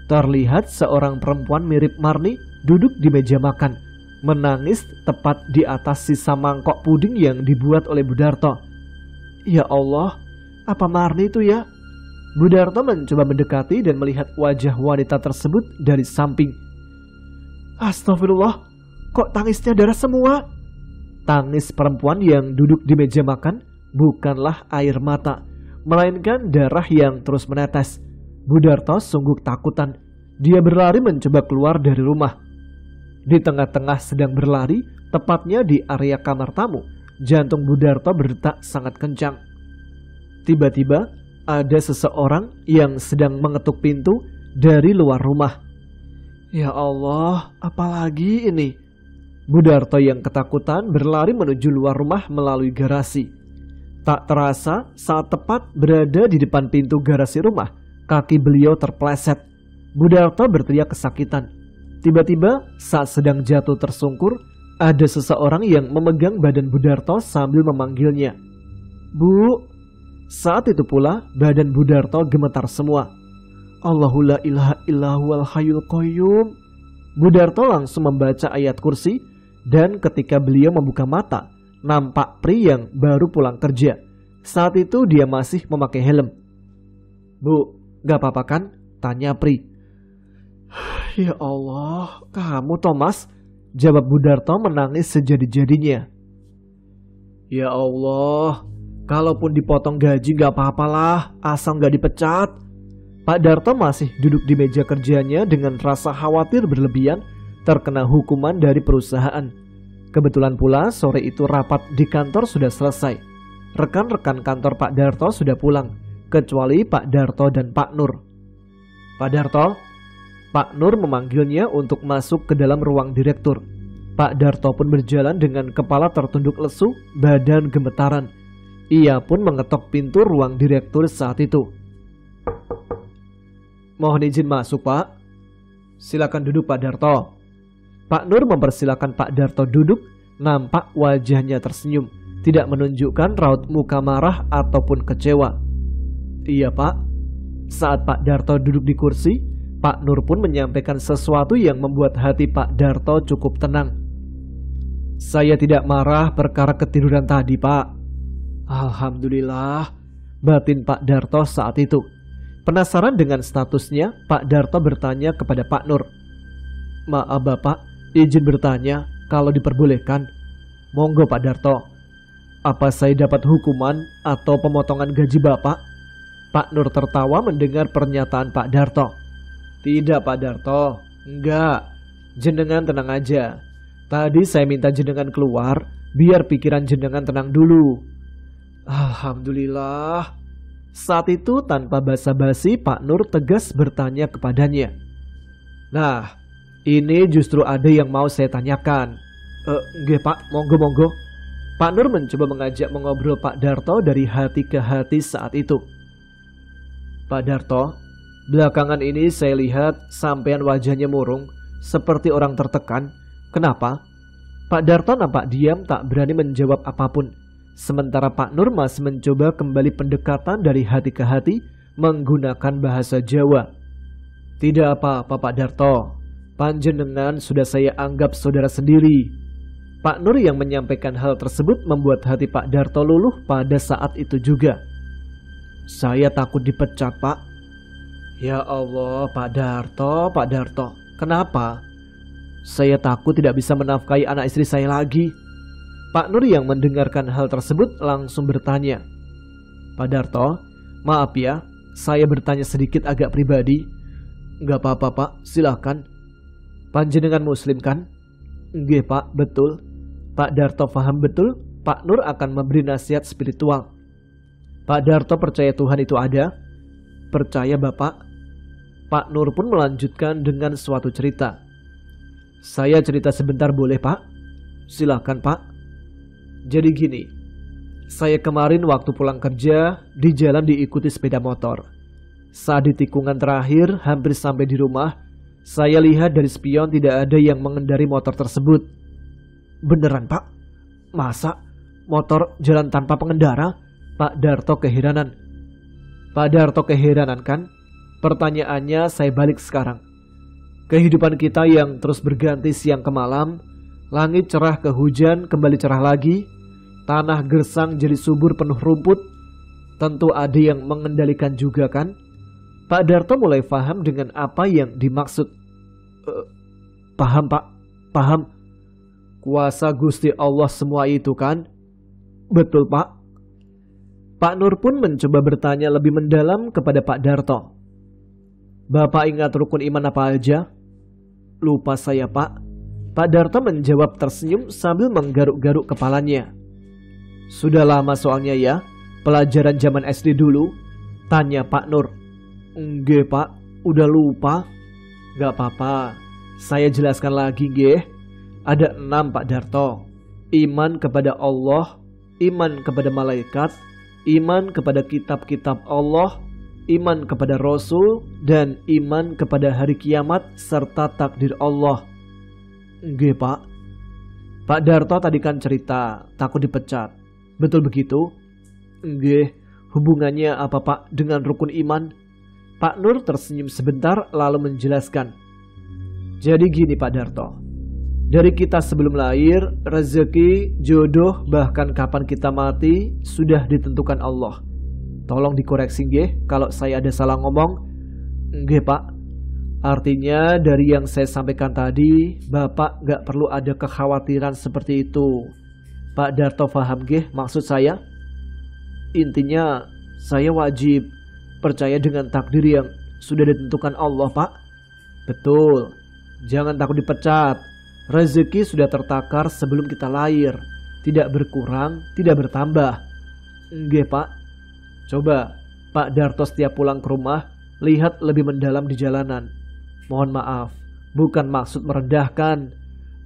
Terlihat seorang perempuan mirip Marni duduk di meja makan, menangis tepat di atas sisa mangkok puding yang dibuat oleh Bu Darto. Ya Allah, apa Marni itu ya? Bu Darto mencoba mendekati dan melihat wajah wanita tersebut dari samping. Astagfirullah, kok tangisnya darah semua? Tangis perempuan yang duduk di meja makan bukanlah air mata, melainkan darah yang terus menetes. Bu Darto sungguh takutan. Dia berlari mencoba keluar dari rumah. Di tengah-tengah sedang berlari, tepatnya di area kamar tamu, jantung Bu Darto berdetak sangat kencang. Tiba-tiba ada seseorang yang sedang mengetuk pintu dari luar rumah. Ya Allah, apalagi ini? Bu Darto yang ketakutan berlari menuju luar rumah melalui garasi. Tak terasa saat tepat berada di depan pintu garasi rumah, kaki beliau terpleset. Bu Darto berteriak kesakitan. Tiba-tiba saat sedang jatuh tersungkur, ada seseorang yang memegang badan Bu Darto sambil memanggilnya. Bu. Saat itu pula badan Bu Darto gemetar semua. Allahu la ilaha illahu al hayyul qayyum. Bu Darto langsung membaca ayat kursi, dan ketika beliau membuka mata, nampak Pri yang baru pulang kerja. Saat itu dia masih memakai helm. Bu, gak apa-apa kan? Tanya Pri. Ya Allah, kamu Thomas? Jawab Bu Darto menangis sejadi-jadinya. Ya Allah, kalaupun dipotong gaji gak apa-apalah, asal gak dipecat. Pak Darto masih duduk di meja kerjanya dengan rasa khawatir berlebihan terkena hukuman dari perusahaan. Kebetulan pula sore itu rapat di kantor sudah selesai. Rekan-rekan kantor Pak Darto sudah pulang, kecuali Pak Darto dan Pak Nur. Pak Darto, Pak Nur memanggilnya untuk masuk ke dalam ruang direktur. Pak Darto pun berjalan dengan kepala tertunduk lesu, badan gemetaran. Ia pun mengetok pintu ruang direktur saat itu. Mohon izin masuk, Pak. Silakan duduk, Pak Darto. Pak Nur mempersilakan Pak Darto duduk, nampak wajahnya tersenyum, tidak menunjukkan raut muka marah ataupun kecewa. Iya, Pak. Saat Pak Darto duduk di kursi, Pak Nur pun menyampaikan sesuatu yang membuat hati Pak Darto cukup tenang. Saya tidak marah perkara ketiduran tadi, Pak. Alhamdulillah, batin Pak Darto saat itu. Penasaran dengan statusnya, Pak Darto bertanya kepada Pak Nur. Maaf Bapak, izin bertanya kalau diperbolehkan. Monggo Pak Darto. Apa saya dapat hukuman atau pemotongan gaji Bapak? Pak Nur tertawa mendengar pernyataan Pak Darto. Tidak Pak Darto, enggak. Jenengan tenang aja. Tadi saya minta jenengan keluar biar pikiran jenengan tenang dulu. Alhamdulillah. Saat itu tanpa basa-basi Pak Nur tegas bertanya kepadanya. Nah, ini justru ada yang mau saya tanyakan. Nggih Pak, monggo-monggo. Pak Nur mencoba mengajak mengobrol Pak Darto dari hati ke hati saat itu. Pak Darto, belakangan ini saya lihat sampean wajahnya murung, seperti orang tertekan. Kenapa? Pak Darto nampak diam tak berani menjawab apapun. Sementara Pak Nur masih mencoba kembali pendekatan dari hati ke hati menggunakan bahasa Jawa. Tidak apa-apa Pak Darto, panjenengan sudah saya anggap saudara sendiri. Pak Nur yang menyampaikan hal tersebut membuat hati Pak Darto luluh pada saat itu juga. Saya takut dipecat Pak. Ya Allah Pak Darto, kenapa? Saya takut tidak bisa menafkahi anak istri saya lagi. Pak Nur yang mendengarkan hal tersebut langsung bertanya, "Pak Darto, maaf ya, saya bertanya sedikit agak pribadi." "Nggak apa-apa Pak, silahkan." "Panjenengan muslim kan?" "Nggih Pak, betul." Pak Darto paham betul Pak Nur akan memberi nasihat spiritual. "Pak Darto percaya Tuhan itu ada?" "Percaya Bapak." Pak Nur pun melanjutkan dengan suatu cerita. "Saya cerita sebentar boleh Pak?" "Silahkan Pak." "Jadi gini, saya kemarin waktu pulang kerja di jalan diikuti sepeda motor. Saat di tikungan terakhir hampir sampai di rumah, saya lihat dari spion tidak ada yang mengendari motor tersebut." "Beneran Pak? Masa motor jalan tanpa pengendara?" Pak Darto keheranan. Pak Darto keheranan kan? Pertanyaannya saya balik sekarang. Kehidupan kita yang terus berganti siang ke malam, langit cerah ke hujan kembali cerah lagi, tanah gersang jadi subur penuh rumput, tentu ada yang mengendalikan juga kan? Pak Darto mulai paham dengan apa yang dimaksud. Paham Pak, paham. Kuasa Gusti Allah semua itu kan?" "Betul Pak." Pak Nur pun mencoba bertanya lebih mendalam kepada Pak Darto. "Bapak ingat rukun iman apa aja?" "Lupa saya Pak." Pak Darto menjawab tersenyum sambil menggaruk-garuk kepalanya. "Sudah lama soalnya ya, pelajaran zaman SD dulu?" tanya Pak Nur. "Nggih Pak, udah lupa." "Gak apa-apa, saya jelaskan lagi nggih. Ada 6 Pak Darto. Iman kepada Allah, iman kepada malaikat, iman kepada kitab-kitab Allah, iman kepada Rasul, dan iman kepada hari kiamat serta takdir Allah." "Nggih Pak." Pak Darto tadi kan cerita takut dipecat. Betul begitu? "Nggih." "Hubungannya apa Pak dengan rukun iman?" Pak Nur tersenyum sebentar lalu menjelaskan. "Jadi gini Pak Darto. Dari kita sebelum lahir, rezeki, jodoh, bahkan kapan kita mati sudah ditentukan Allah. Tolong dikoreksi nggih kalau saya ada salah ngomong." "Nggih Pak. Artinya dari yang saya sampaikan tadi, Bapak gak perlu ada kekhawatiran seperti itu. Pak Darto paham nggih maksud saya? Intinya saya wajib percaya dengan takdir yang sudah ditentukan Allah Pak." "Betul. Jangan takut dipecat. Rezeki sudah tertakar sebelum kita lahir, tidak berkurang, tidak bertambah." "Nggih Pak." Coba Pak Darto setiap pulang ke rumah, lihat lebih mendalam di jalanan. Mohon maaf, bukan maksud merendahkan.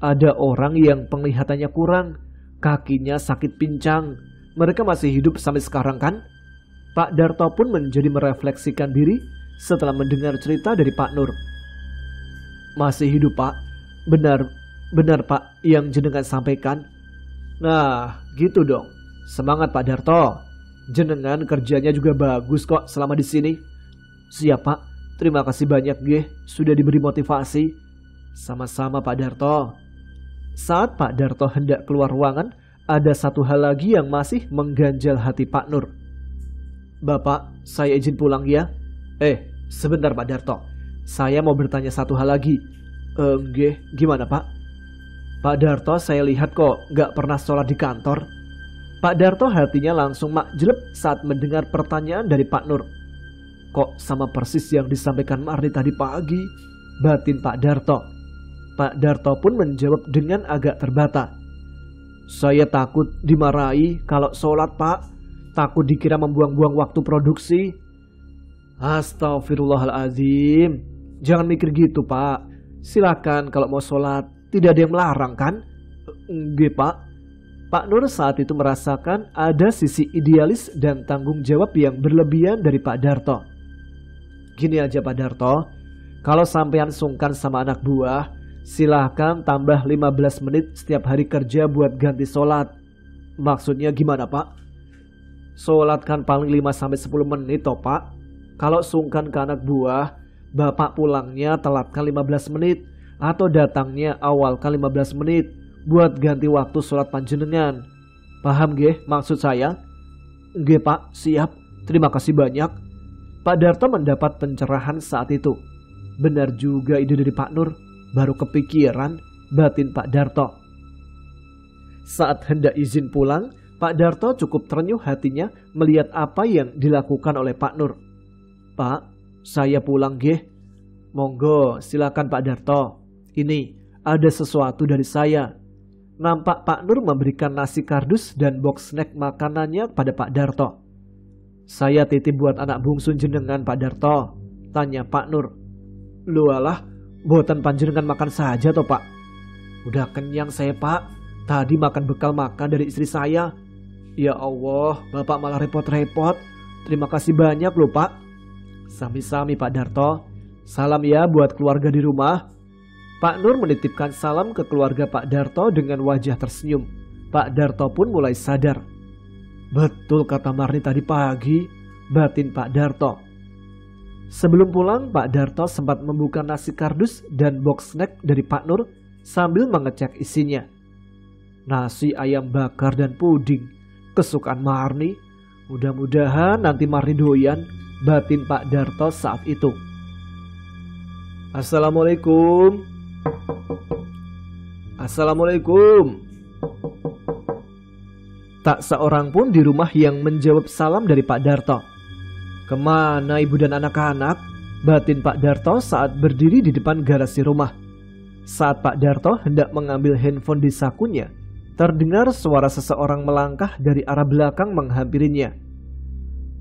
Ada orang yang penglihatannya kurang, kakinya sakit pincang. Mereka masih hidup sampai sekarang kan? Pak Darto pun menjadi merefleksikan diri setelah mendengar cerita dari Pak Nur. "Masih hidup Pak? Benar Pak yang jenengan sampaikan?" "Nah gitu dong. Semangat Pak Darto. Jenengan kerjanya juga bagus kok selama di sini." "Siap Pak. Terima kasih banyak nggih sudah diberi motivasi." "Sama-sama Pak Darto." Saat Pak Darto hendak keluar ruangan, ada satu hal lagi yang masih mengganjal hati Pak Nur. "Bapak, saya izin pulang ya." Sebentar Pak Darto. Saya mau bertanya satu hal lagi." Nggih, gimana Pak?" "Pak Darto saya lihat kok gak pernah sholat di kantor." Pak Darto hatinya langsung makjleb saat mendengar pertanyaan dari Pak Nur. "Kok sama persis yang disampaikan Marni tadi pagi?" batin Pak Darto. Pak Darto pun menjawab dengan agak terbata. "Saya takut dimarahi kalau sholat Pak. Takut dikira membuang-buang waktu produksi." "Astagfirullahaladzim. Jangan mikir gitu Pak. Silakan kalau mau sholat. Tidak ada yang melarang kan?" "Nggih Pak." Pak Nur saat itu merasakan ada sisi idealis dan tanggung jawab yang berlebihan dari Pak Darto. "Gini aja Pak Darto, kalau sampean sungkan sama anak buah, silahkan tambah 15 menit setiap hari kerja buat ganti sholat." "Maksudnya gimana Pak?" "Sholat kan paling 5-10 menit toh Pak. Kalau sungkan ke anak buah, Bapak pulangnya telatkan 15 menit atau datangnya awalkan 15 menit buat ganti waktu sholat panjenengan. Paham nggih maksud saya?" "Nggih Pak, siap. Terima kasih banyak." Pak Darto mendapat pencerahan saat itu. Benar juga ide dari Pak Nur. Baru kepikiran, batin Pak Darto. Saat hendak izin pulang, Pak Darto cukup terenyuh hatinya melihat apa yang dilakukan oleh Pak Nur. "Pak, saya pulang geh." "Monggo, silakan Pak Darto. Ini ada sesuatu dari saya." Nampak Pak Nur memberikan nasi kardus dan box snack makanannya pada Pak Darto. "Saya titip buat anak bungsu jenengan Pak Darto," tanya Pak Nur. "Lualah, boten panjenengan makan saja toh Pak." "Udah kenyang saya Pak, tadi makan bekal makan dari istri saya." "Ya Allah, Bapak malah repot-repot. Terima kasih banyak loh Pak." "Sami-sami Pak Darto. Salam ya buat keluarga di rumah." Pak Nur menitipkan salam ke keluarga Pak Darto dengan wajah tersenyum. Pak Darto pun mulai sadar. "Betul kata Marni tadi pagi," batin Pak Darto. Sebelum pulang, Pak Darto sempat membuka nasi kardus dan box snack dari Pak Nur sambil mengecek isinya. Nasi ayam bakar dan puding, kesukaan Marni. Mudah-mudahan nanti Marni doyan, batin Pak Darto saat itu. "Assalamualaikum." "Assalamualaikum." Tak seorang pun di rumah yang menjawab salam dari Pak Darto. "Kemana ibu dan anak-anak?" batin Pak Darto saat berdiri di depan garasi rumah. Saat Pak Darto hendak mengambil handphone di sakunya, terdengar suara seseorang melangkah dari arah belakang menghampirinya.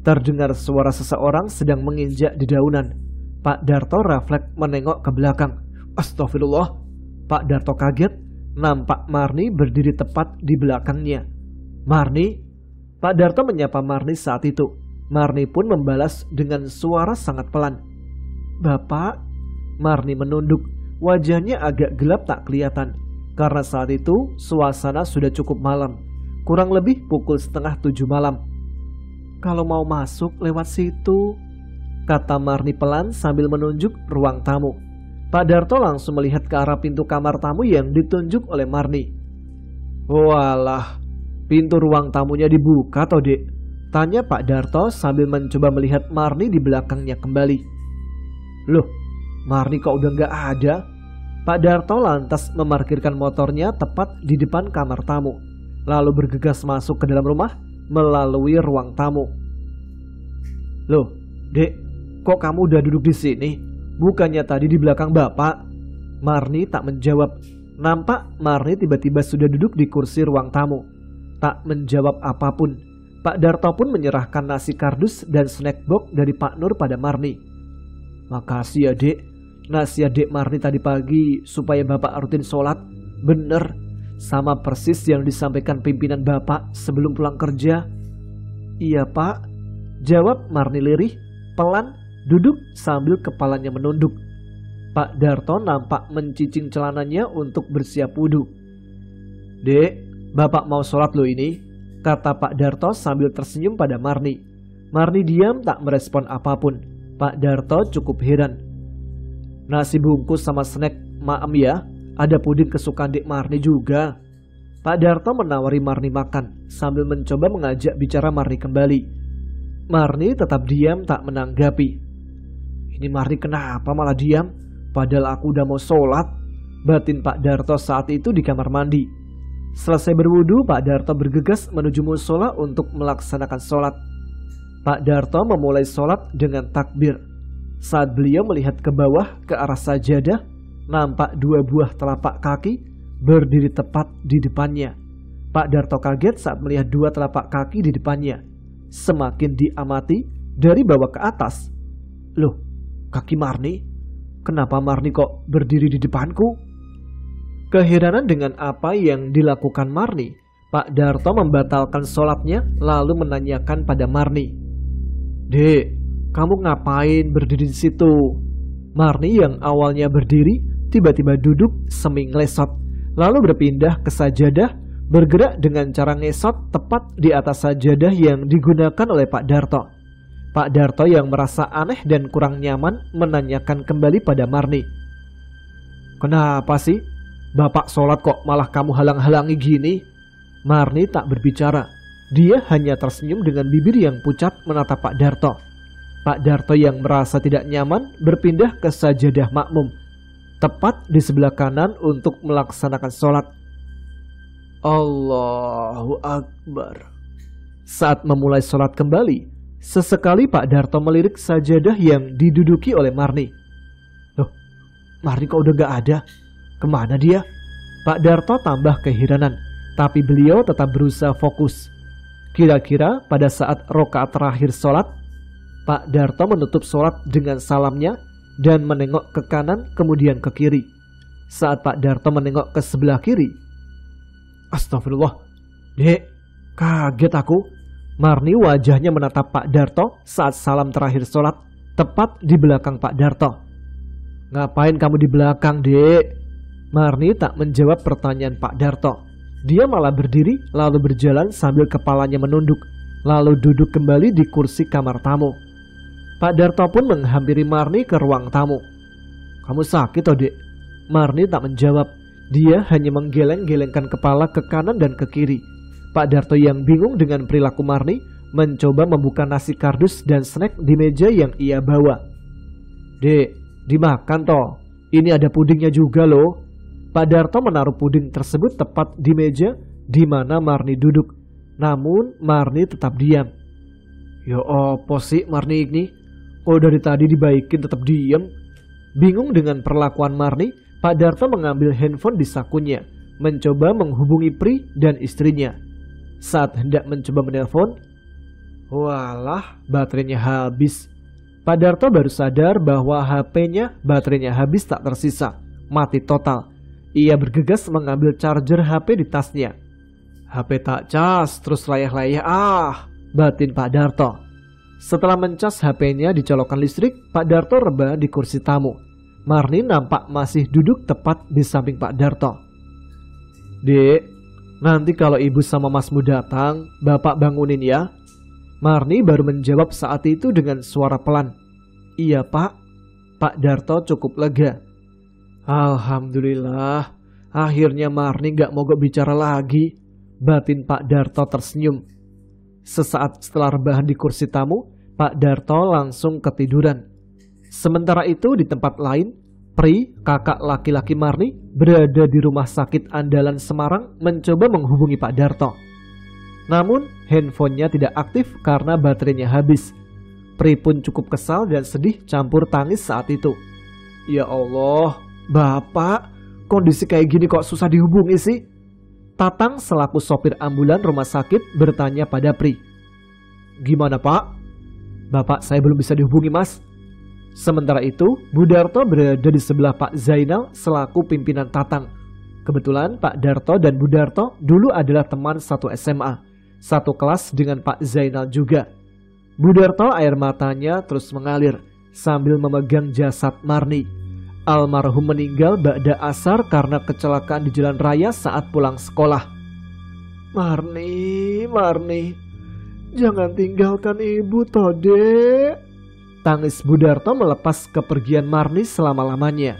Terdengar suara seseorang sedang menginjak di daunan. Pak Darto refleks menengok ke belakang. Astagfirullah. Pak Darto kaget, nampak Marni berdiri tepat di belakangnya. "Marni?" Pak Darto menyapa Marni saat itu. Marni pun membalas dengan suara sangat pelan. "Bapak?" Marni menunduk. Wajahnya agak gelap tak kelihatan. Karena saat itu suasana sudah cukup malam. Kurang lebih pukul 6:30 malam. "Kalau mau masuk lewat situ," kata Marni pelan sambil menunjuk ruang tamu. Pak Darto langsung melihat ke arah pintu kamar tamu yang ditunjuk oleh Marni. "Walah, pintu ruang tamunya dibuka toh dek?" tanya Pak Darto sambil mencoba melihat Marni di belakangnya kembali. "Loh, Marni kok udah gak ada?" Pak Darto lantas memarkirkan motornya tepat di depan kamar tamu, lalu bergegas masuk ke dalam rumah melalui ruang tamu. "Loh, dek, kok kamu udah duduk di sini? Bukannya tadi di belakang Bapak?" Marni tak menjawab. Nampak Marni tiba-tiba sudah duduk di kursi ruang tamu. Tak menjawab apapun. Pak Darto pun menyerahkan nasi kardus dan snack box dari Pak Nur pada Marni. "Makasih ya dek. Nasi adek Marni tadi pagi supaya Bapak rutin sholat. Bener, sama persis yang disampaikan pimpinan Bapak sebelum pulang kerja." "Iya Pak," jawab Marni lirih, pelan, duduk sambil kepalanya menunduk. Pak Darto nampak mencicing celananya untuk bersiap wudhu. "Dek, Bapak mau sholat loh ini," kata Pak Darto sambil tersenyum pada Marni. Marni diam tak merespon apapun. Pak Darto cukup heran. "Nasi bungkus sama snack, maaf ya, ada puding kesukaan Dek Marni juga." Pak Darto menawari Marni makan sambil mencoba mengajak bicara Marni kembali. Marni tetap diam tak menanggapi. "Ini Marni kenapa malah diam? Padahal aku udah mau sholat," batin Pak Darto saat itu di kamar mandi. Selesai berwudu, Pak Darto bergegas menuju musola untuk melaksanakan sholat. Pak Darto memulai sholat dengan takbir. Saat beliau melihat ke bawah ke arah sajadah, nampak 2 buah telapak kaki berdiri tepat di depannya. Pak Darto kaget saat melihat 2 telapak kaki di depannya. Semakin diamati dari bawah ke atas. "Loh, kaki Marni? Kenapa Marni kok berdiri di depanku?" Keheranan dengan apa yang dilakukan Marni, Pak Darto membatalkan sholatnya lalu menanyakan pada Marni. "Dek, kamu ngapain berdiri di situ?" Marni yang awalnya berdiri tiba-tiba duduk semi ngelesot, lalu berpindah ke sajadah, bergerak dengan cara ngesot tepat di atas sajadah yang digunakan oleh Pak Darto. Pak Darto yang merasa aneh dan kurang nyaman menanyakan kembali pada Marni. "Kenapa sih? Bapak sholat kok malah kamu halang-halangi gini?" Marni tak berbicara. Dia hanya tersenyum dengan bibir yang pucat menatap Pak Darto. Pak Darto yang merasa tidak nyaman berpindah ke sajadah makmum, tepat di sebelah kanan untuk melaksanakan sholat. Allahu Akbar. Saat memulai sholat kembali, sesekali Pak Darto melirik sajadah yang diduduki oleh Marni. Loh, Marni kok udah gak ada? Kemana dia? Pak Darto tambah keheranan, tapi beliau tetap berusaha fokus. Kira-kira pada saat rokaat terakhir sholat, Pak Darto menutup sholat dengan salamnya dan menengok ke kanan kemudian ke kiri. Saat Pak Darto menengok ke sebelah kiri, astagfirullah, Dek, kaget aku. Marni wajahnya menatap Pak Darto saat salam terakhir sholat, tepat di belakang Pak Darto. Ngapain kamu di belakang, Dek? Marni tak menjawab pertanyaan Pak Darto. Dia malah berdiri lalu berjalan sambil kepalanya menunduk, lalu duduk kembali di kursi kamar tamu. Pak Darto pun menghampiri Marni ke ruang tamu. Kamu sakit, oh, Dek? Marni tak menjawab. Dia hanya menggeleng-gelengkan kepala ke kanan dan ke kiri. Pak Darto yang bingung dengan perilaku Marni mencoba membuka nasi kardus dan snack di meja yang ia bawa. Dek, dimakan toh. Ini ada pudingnya juga loh. Pak Darto menaruh puding tersebut tepat di meja di mana Marni duduk. Namun Marni tetap diam. Ya opo sih Marni ini? Oh, dari tadi dibaikin tetap diam. Bingung dengan perlakuan Marni, Pak Darto mengambil handphone di sakunya, mencoba menghubungi Pri dan istrinya. Saat hendak mencoba menelpon, walah, baterainya habis. Pak Darto baru sadar bahwa HP-nya baterainya habis tak tersisa, mati total. Ia bergegas mengambil charger HP di tasnya. HP tak cas, terus layah-layah, batin Pak Darto. Setelah mencas HP-nya dicolokkan listrik, Pak Darto rebahan di kursi tamu. Marni nampak masih duduk tepat di samping Pak Darto. Dek, nanti kalau ibu sama masmu datang, bapak bangunin ya. Marni baru menjawab saat itu dengan suara pelan. Iya pak. Pak Darto cukup lega. Alhamdulillah, akhirnya Marni gak mogok bicara lagi, batin Pak Darto tersenyum. Sesaat setelah rebahan di kursi tamu, Pak Darto langsung ketiduran. Sementara itu di tempat lain, Pri, kakak laki-laki Marni, berada di rumah sakit andalan Semarang mencoba menghubungi Pak Darto. Namun handphonenya tidak aktif karena baterainya habis. Pri pun cukup kesal dan sedih campur tangis saat itu. Ya Allah, Bapak, kondisi kayak gini kok susah dihubungi sih? Tatang selaku sopir ambulan rumah sakit bertanya pada Pri. Gimana Pak? Bapak saya belum bisa dihubungi Mas. Sementara itu, Bu Darto berada di sebelah Pak Zainal selaku pimpinan Tatang. Kebetulan Pak Darto dan Bu Darto dulu adalah teman satu SMA, satu kelas dengan Pak Zainal juga. Bu Darto air matanya terus mengalir sambil memegang jasad Marni. Almarhum meninggal ba'da asar karena kecelakaan di jalan raya saat pulang sekolah. Marni, jangan tinggalkan ibu toh, Dek. Tangis Bu Darto melepas kepergian Marni selama-lamanya.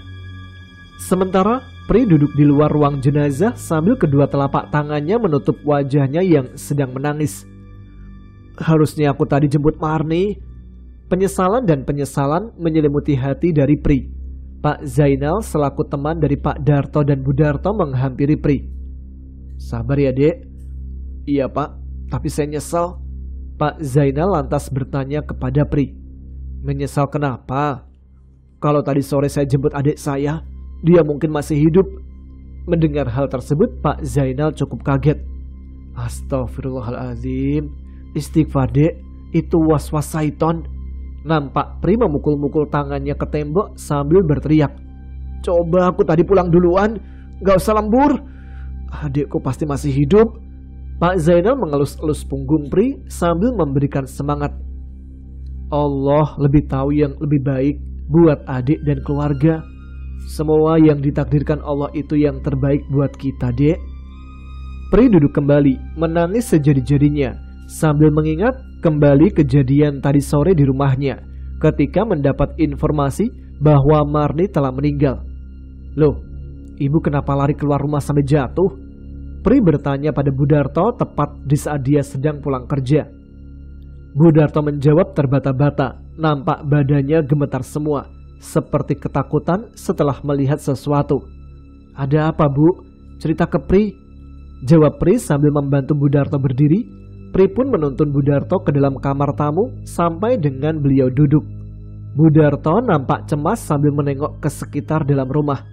Sementara Pri duduk di luar ruang jenazah sambil kedua telapak tangannya menutup wajahnya yang sedang menangis. Harusnya aku tadi jemput Marni. Penyesalan dan penyesalan menyelimuti hati dari Pri. Pak Zainal selaku teman dari Pak Darto dan Bu Darto menghampiri Pri. Sabar ya Dek. Iya Pak, tapi saya nyesal. Pak Zainal lantas bertanya kepada Pri. Menyesal kenapa? Kalau tadi sore saya jemput adik saya, dia mungkin masih hidup. Mendengar hal tersebut, Pak Zainal cukup kaget. Astagfirullahaladzim. Istighfar Dek, itu was-was syaiton. Nampak Pri memukul-mukul tangannya ke tembok sambil berteriak. Coba aku tadi pulang duluan, gak usah lembur. Adikku pasti masih hidup. Pak Zainal mengelus-elus punggung Pri sambil memberikan semangat. Allah lebih tahu yang lebih baik buat adik dan keluarga. Semua yang ditakdirkan Allah itu yang terbaik buat kita, Dek. Pri duduk kembali, menangis sejadi-jadinya sambil mengingat kembali kejadian tadi sore di rumahnya ketika mendapat informasi bahwa Marni telah meninggal. Loh, ibu kenapa lari keluar rumah sampai jatuh? Pri bertanya pada Bu Darto tepat di saat dia sedang pulang kerja. Bu Darto menjawab terbata-bata, nampak badannya gemetar semua, seperti ketakutan setelah melihat sesuatu. Ada apa Bu? Cerita ke Pri. jawab Pri sambil membantu Budarto berdiri. Pri pun menuntun Budarto ke dalam kamar tamu sampai dengan beliau duduk. Budarto nampak cemas sambil menengok ke sekitar dalam rumah.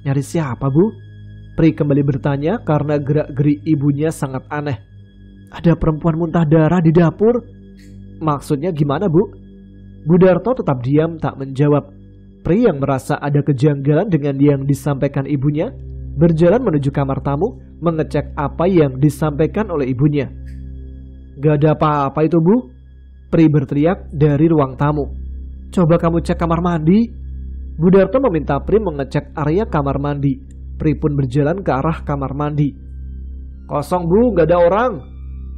"Nyari siapa, Bu?" Pri kembali bertanya karena gerak-gerik ibunya sangat aneh. "Ada perempuan muntah darah di dapur." "Maksudnya gimana, Bu?" Budarto tetap diam tak menjawab. Pri yang merasa ada kejanggalan dengan yang disampaikan ibunya, berjalan menuju kamar tamu mengecek apa yang disampaikan oleh ibunya. "Gak ada apa-apa itu, Bu," Pri berteriak dari ruang tamu. "Coba kamu cek kamar mandi." Budarto meminta Pri mengecek area kamar mandi. Pri pun berjalan ke arah kamar mandi. "Kosong, Bu, gak ada orang,"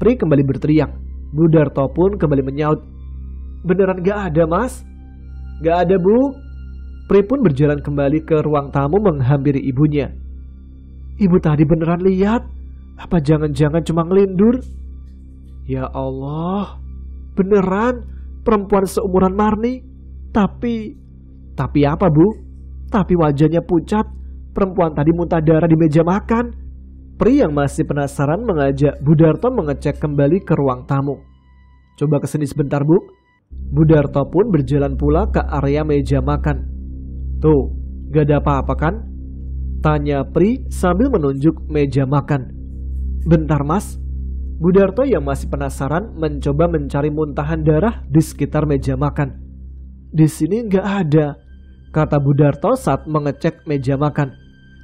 Pri kembali berteriak. Budarto pun kembali menyaut, "Beneran gak ada, Mas?" "Gak ada, Bu." Pri pun berjalan kembali ke ruang tamu menghampiri ibunya. "Ibu tadi beneran lihat? Apa jangan-jangan cuma ngelindur?" "Ya Allah, beneran perempuan seumuran Marni. Tapi apa, Bu?" "Tapi wajahnya pucat. Perempuan tadi muntah darah di meja makan." Pri yang masih penasaran mengajak Budarto mengecek kembali ke ruang tamu. "Coba kesini sebentar, Bu." Budarto pun berjalan pula ke area meja makan. "Tuh, gak ada apa-apa kan?" tanya Pri sambil menunjuk meja makan. "Bentar, Mas." Budarto yang masih penasaran mencoba mencari muntahan darah di sekitar meja makan. "Di sini gak ada," kata Budarto saat mengecek meja makan.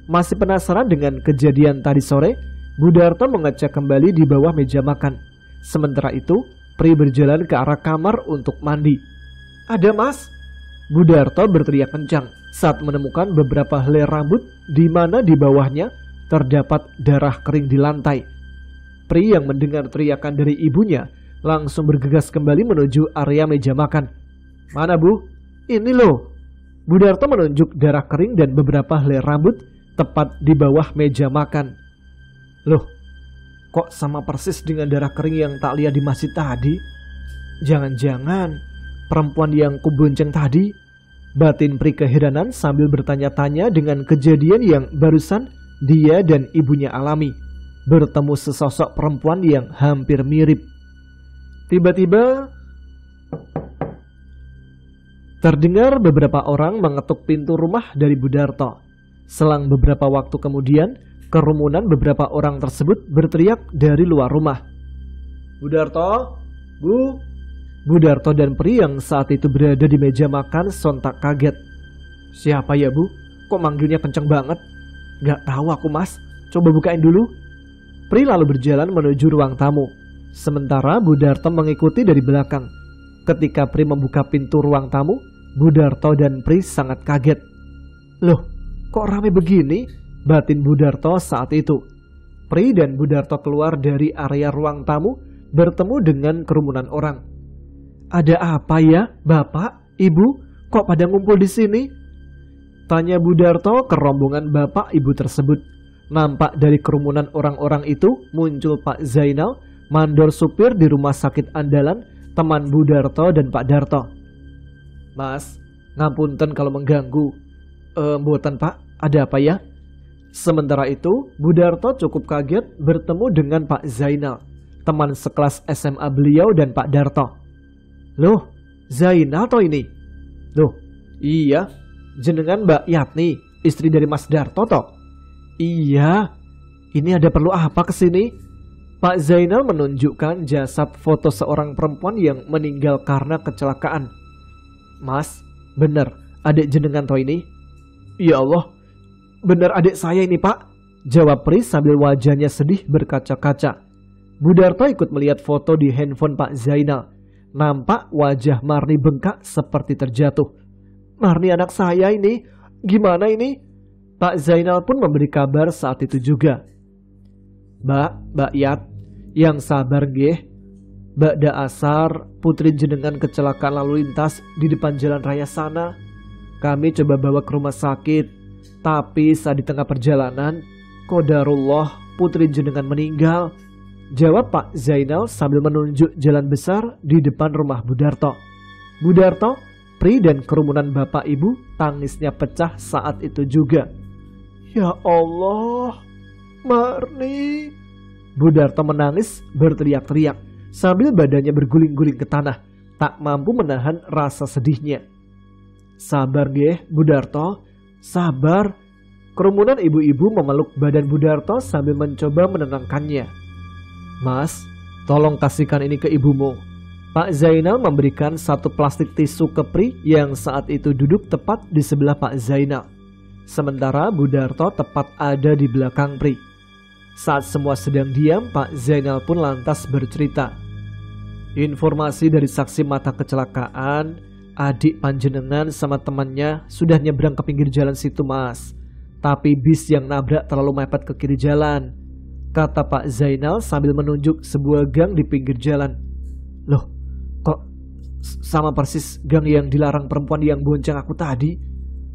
Masih penasaran dengan kejadian tadi sore, Budarto mengecek kembali di bawah meja makan. Sementara itu, Pri berjalan ke arah kamar untuk mandi. "Ada, Mas!" Budarto berteriak kencang saat menemukan beberapa helai rambut di mana di bawahnya terdapat darah kering di lantai. Pri yang mendengar teriakan dari ibunya langsung bergegas kembali menuju area meja makan. "Mana, Bu?" "Ini loh." Budarto menunjuk darah kering dan beberapa helai rambut tepat di bawah meja makan. "Loh, kok sama persis dengan darah kering yang tak lihat di masjid tadi? Jangan-jangan perempuan yang kubonceng tadi?" batin Pri keheranan sambil bertanya-tanya dengan kejadian yang barusan dia dan ibunya alami. Bertemu sesosok perempuan yang hampir mirip. Tiba-tiba terdengar beberapa orang mengetuk pintu rumah dari Budarto. Selang beberapa waktu kemudian, kerumunan beberapa orang tersebut berteriak dari luar rumah. "Budarto, Bu!" Budarto dan Pri yang saat itu berada di meja makan sontak kaget. "Siapa ya, Bu? Kok manggilnya kenceng banget?" "Gak tahu aku, Mas. Coba bukain dulu." Pri lalu berjalan menuju ruang tamu. Sementara Budarto mengikuti dari belakang. Ketika Pri membuka pintu ruang tamu, Budarto dan Pri sangat kaget. "Loh, kok ramai begini?" batin Budarto saat itu. Pri dan Budarto keluar dari area ruang tamu bertemu dengan kerumunan orang. "Ada apa ya, Bapak, Ibu? Kok pada ngumpul di sini?" tanya Budarto ke rombongan bapak ibu tersebut. Nampak dari kerumunan orang-orang itu muncul Pak Zainal, mandor supir di rumah sakit andalan, teman Budarto dan Pak Darto. "Mas, ngapunten kalau mengganggu." Mboten, Pak, ada apa ya?" Sementara itu, Budarto cukup kaget bertemu dengan Pak Zainal, teman sekelas SMA beliau dan Pak Darto. "Loh, Zainal toh ini?" "Loh, iya, jenengan Mbak Yatni, istri dari Mas Darto toh?" "Iya, ini ada perlu apa kesini?" Pak Zainal menunjukkan jasad foto seorang perempuan yang meninggal karena kecelakaan. "Mas, bener adik jenengan toh ini?" "Ya Allah, bener adik saya ini, Pak," jawab Pri sambil wajahnya sedih berkaca-kaca. Budarto ikut melihat foto di handphone Pak Zainal. Nampak wajah Marni bengkak seperti terjatuh. "Marni anak saya ini, gimana ini?" Pak Zainal pun memberi kabar saat itu juga. Mbak Yat, yang sabar nggih. Ba'da asar, putri jenengan kecelakaan lalu lintas di depan jalan raya sana. Kami coba bawa ke rumah sakit, tapi saat di tengah perjalanan, qadarullah putri jenengan meninggal," jawab Pak Zainal sambil menunjuk jalan besar di depan rumah Budarto. Budarto, Pri dan kerumunan bapak ibu tangisnya pecah saat itu juga. "Ya Allah, Marni. Bu Darto menangis berteriak-teriak sambil badannya berguling-guling ke tanah, tak mampu menahan rasa sedihnya. Sabar nggih, Bu Darto, sabar. Kerumunan ibu-ibu memeluk badan Bu Darto sambil mencoba menenangkannya. Mas, tolong kasihkan ini ke ibumu. Pak Zainal memberikan satu plastik tisu ke Pri yang saat itu duduk tepat di sebelah Pak Zainal. Sementara Bu Darto tepat ada di belakang Pri. Saat semua sedang diam, Pak Zainal pun lantas bercerita. Informasi dari saksi mata kecelakaan, adik panjenengan sama temannya sudah nyebrang ke pinggir jalan situ, Mas. Tapi bis yang nabrak terlalu mepet ke kiri jalan, kata Pak Zainal sambil menunjuk sebuah gang di pinggir jalan. Loh, kok sama persis gang yang dilarang perempuan yang bonceng aku tadi?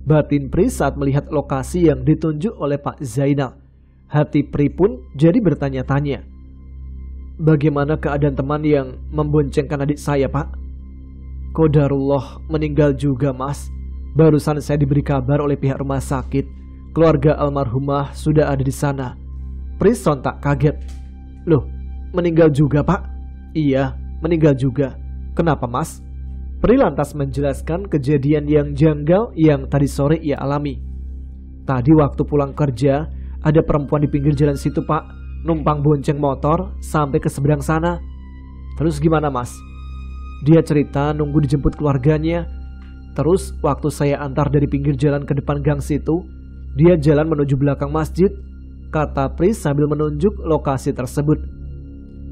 Batin Pri saat melihat lokasi yang ditunjuk oleh Pak Zainal. Hati Pri pun jadi bertanya-tanya. Bagaimana keadaan teman yang memboncengkan adik saya, Pak? Qadarullah meninggal juga, Mas. Barusan saya diberi kabar oleh pihak rumah sakit. Keluarga almarhumah sudah ada di sana. Pri sontak kaget. Loh, meninggal juga, Pak? Iya, meninggal juga. Kenapa, Mas? Pri lantas menjelaskan kejadian yang janggal yang tadi sore ia alami. Tadi waktu pulang kerja, ada perempuan di pinggir jalan situ, Pak, numpang bonceng motor sampai ke seberang sana. Terus gimana, Mas? Dia cerita nunggu dijemput keluarganya. Terus waktu saya antar dari pinggir jalan ke depan gang situ, dia jalan menuju belakang masjid, kata Pri sambil menunjuk lokasi tersebut.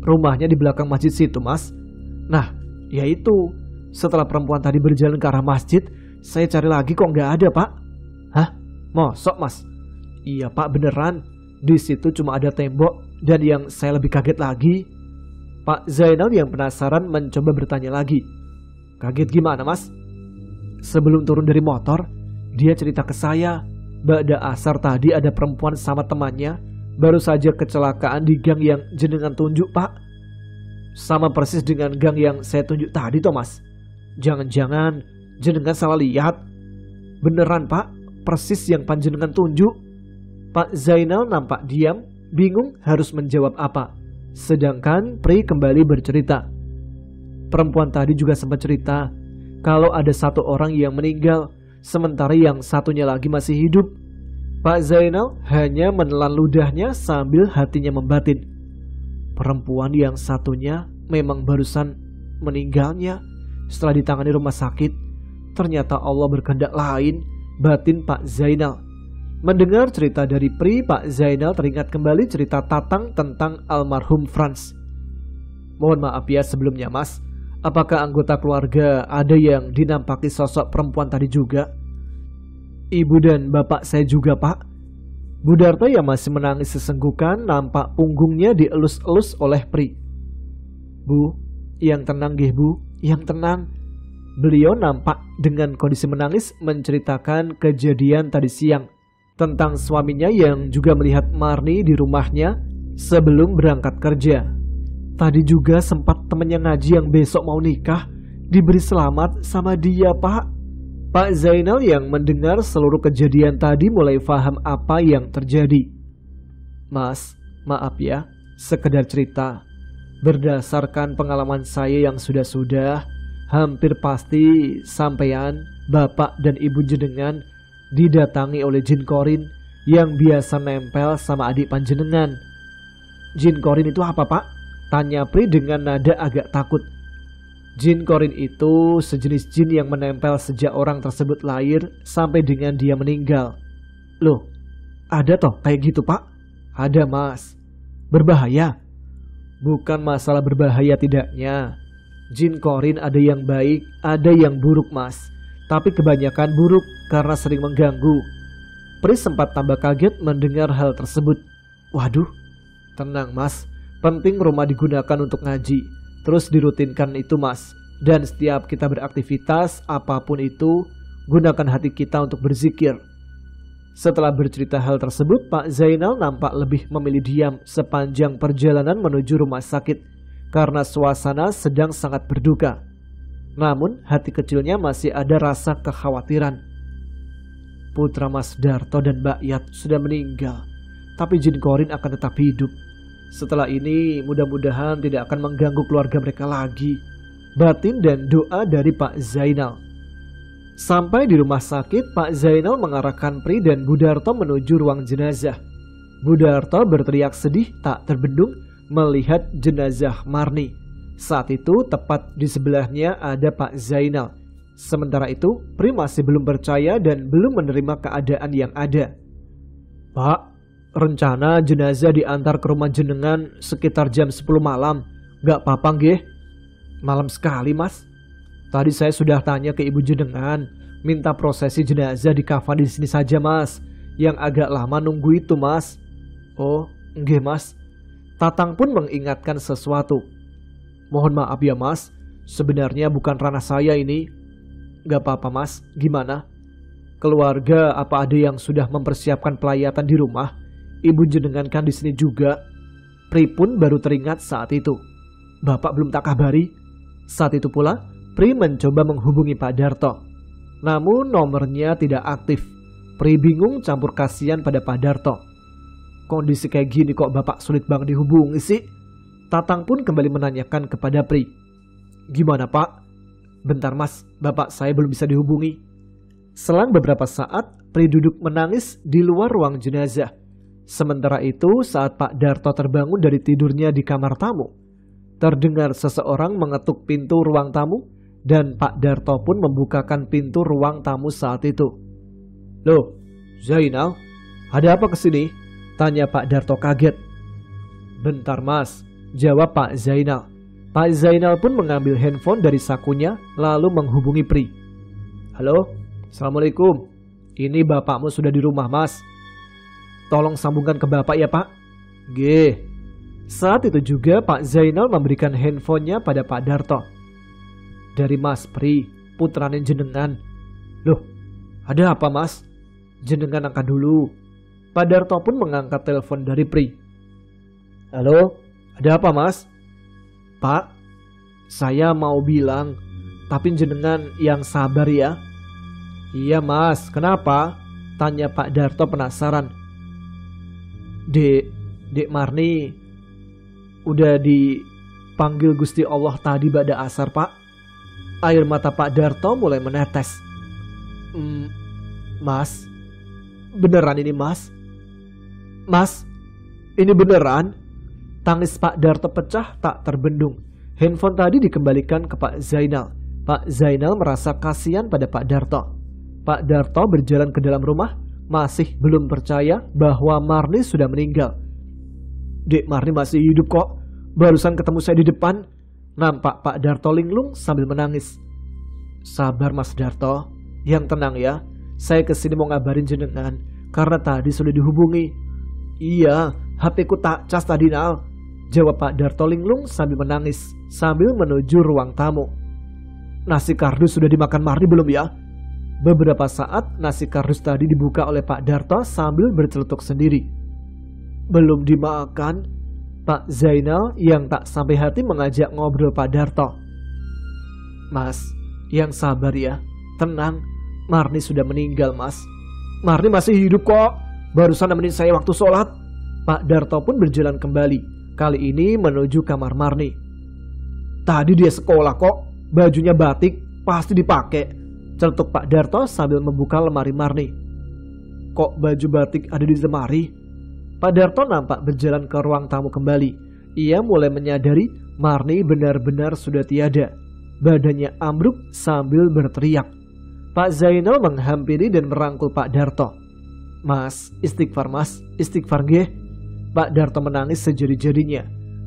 Rumahnya di belakang masjid situ, Mas. Nah, ya itu. Setelah perempuan tadi berjalan ke arah masjid, saya cari lagi kok nggak ada, Pak. Hah? Mosok, Mas? Iya, Pak, beneran. Di situ cuma ada tembok, dan yang saya lebih kaget lagi, Pak Zainal yang penasaran mencoba bertanya lagi. Kaget gimana, Mas? Sebelum turun dari motor, dia cerita ke saya, ba'da asar tadi ada perempuan sama temannya baru saja kecelakaan di gang yang jenengan tunjuk, Pak. Sama persis dengan gang yang saya tunjuk tadi, toh, Mas. Jangan-jangan jenengan salah lihat. Beneran, Pak, persis yang panjenengan tunjuk. Pak Zainal nampak diam, bingung harus menjawab apa. Sedangkan Pri kembali bercerita. Perempuan tadi juga sempat cerita kalau ada satu orang yang meninggal, sementara yang satunya lagi masih hidup. Pak Zainal hanya menelan ludahnya sambil hatinya membatin. Perempuan yang satunya memang barusan meninggalnya setelah ditangani rumah sakit. Ternyata Allah berkehendak lain, batin Pak Zainal. Mendengar cerita dari Pri, Pak Zainal teringat kembali cerita Tatang tentang almarhum Franz. Mohon maaf ya sebelumnya, Mas. Apakah anggota keluarga ada yang dinampaki sosok perempuan tadi juga? Ibu dan bapak saya juga, Pak. Bu Darto yang masih menangis sesenggukan nampak punggungnya dielus-elus oleh Pri. Bu, yang tenang nggih, Bu, yang tenang. Beliau nampak dengan kondisi menangis menceritakan kejadian tadi siang tentang suaminya yang juga melihat Marni di rumahnya sebelum berangkat kerja. Tadi juga sempat temennya ngaji yang besok mau nikah diberi selamat sama dia, Pak. Pak Zainal yang mendengar seluruh kejadian tadi mulai paham apa yang terjadi. Mas, maaf ya, sekedar cerita. Berdasarkan pengalaman saya yang sudah-sudah, hampir pasti sampean, bapak dan ibu jenengan didatangi oleh jin korin yang biasa nempel sama adik panjenengan. Jin korin itu apa, Pak? Tanya Pri dengan nada agak takut. Jin korin itu sejenis jin yang menempel sejak orang tersebut lahir sampai dengan dia meninggal. Loh, ada toh kayak gitu, Pak? Ada, Mas. Berbahaya? Bukan masalah berbahaya tidaknya. Jin korin ada yang baik, ada yang buruk, Mas. Tapi kebanyakan buruk karena sering mengganggu. Pri sempat tambah kaget mendengar hal tersebut. Waduh, tenang, Mas. Penting rumah digunakan untuk ngaji. Terus dirutinkan itu, Mas. Dan setiap kita beraktivitas apapun itu, gunakan hati kita untuk berzikir. Setelah bercerita hal tersebut, Pak Zainal nampak lebih memilih diam sepanjang perjalanan menuju rumah sakit karena suasana sedang sangat berduka. Namun hati kecilnya masih ada rasa kekhawatiran. Putra Mas Darto dan Mbak Yat sudah meninggal. tapi Jin Korin akan tetap hidup. Setelah ini mudah-mudahan tidak akan mengganggu keluarga mereka lagi. Batin dan doa dari Pak Zainal. Sampai di rumah sakit, Pak Zainal mengarahkan Pri dan Budarto menuju ruang jenazah. Budarto berteriak sedih tak terbendung melihat jenazah Marni. Saat itu tepat di sebelahnya ada Pak Zainal. Sementara itu Pri masih belum percaya dan belum menerima keadaan yang ada. Pak, rencana jenazah diantar ke rumah jenengan sekitar jam 10 malam. Gak apa-apa nggih? Malam sekali mas. Tadi saya sudah tanya ke ibu jenengan, minta prosesi jenazah di kafan di sini saja mas. Yang agak lama nunggu itu mas. Oh, nggih mas. Tatang pun mengingatkan sesuatu. Mohon maaf ya mas, sebenarnya bukan ranah saya ini. Gak apa-apa mas, gimana? Keluarga apa ada yang sudah mempersiapkan pelayatan di rumah? Ibu jenengan kan di sini juga. Pri pun baru teringat saat itu. Bapak belum tak kabari. Saat itu pula Pri mencoba menghubungi Pak Darto. Namun nomornya tidak aktif. Pri bingung campur kasihan pada Pak Darto. Kondisi kayak gini kok bapak sulit banget dihubungi sih? Tatang pun kembali menanyakan kepada Pri. Gimana pak? Bentar mas, bapak saya belum bisa dihubungi. Selang beberapa saat, Pri duduk menangis di luar ruang jenazah. Sementara itu saat Pak Darto terbangun dari tidurnya di kamar tamu, terdengar seseorang mengetuk pintu ruang tamu dan Pak Darto pun membukakan pintu ruang tamu saat itu. Loh, Zainal, ada apa kesini? Tanya Pak Darto kaget. Bentar mas, jawab Pak Zainal. Pak Zainal pun mengambil handphone dari sakunya lalu menghubungi Pri. Halo, assalamualaikum. Ini bapakmu sudah di rumah mas. Tolong sambungkan ke bapak ya pak. G. Saat itu juga Pak Zainal memberikan handphonenya pada Pak Darto. Dari Mas Pri, putranin jenengan. Loh, ada apa mas? Jenengan angkat dulu. Pak Darto pun mengangkat telepon dari Pri. Halo, ada apa mas? Pak, saya mau bilang, tapi jenengan yang sabar ya. Iya mas, kenapa? Tanya Pak Darto penasaran. Dek Marni udah dipanggil Gusti Allah tadi pada asar pak. Air mata Pak Darto mulai menetes. Mas, beneran ini mas? Mas, ini beneran? Tangis Pak Darto pecah tak terbendung. Handphone tadi dikembalikan ke Pak Zainal. Pak Zainal merasa kasihan pada Pak Darto. Pak Darto berjalan ke dalam rumah, masih belum percaya bahwa Marni sudah meninggal. Dek Marni masih hidup kok. Barusan ketemu saya di depan. Nampak Pak Darto linglung sambil menangis. Sabar Mas Darto, yang tenang ya. Saya kesini mau ngabarin jenengan karena tadi sudah dihubungi. Iya, HP-ku tak cas tadi Nal. Jawab Pak Darto linglung sambil menangis sambil menuju ruang tamu. Nasi kardus sudah dimakan Marni belum ya? Beberapa saat nasi kardus tadi dibuka oleh Pak Darto sambil bercelutuk sendiri. Belum dimakan? Pak Zainal yang tak sampai hati mengajak ngobrol Pak Darto. Mas, yang sabar ya. Tenang, Marni sudah meninggal mas. Marni masih hidup kok. Barusan nemenin saya waktu sholat. Pak Darto pun berjalan kembali. Kali ini menuju kamar Marni. Tadi dia sekolah kok. Bajunya batik, pasti dipakai. Celetuk Pak Darto sambil membuka lemari Marni. Kok baju batik ada di lemari? Pak Darto nampak berjalan ke ruang tamu kembali. Ia mulai menyadari Marni benar-benar sudah tiada. Badannya ambruk sambil berteriak. Pak Zainal menghampiri dan merangkul Pak Darto. Mas, istighfar mas, istighfar nggih. Pak Darto menangis sejadi-jadinya.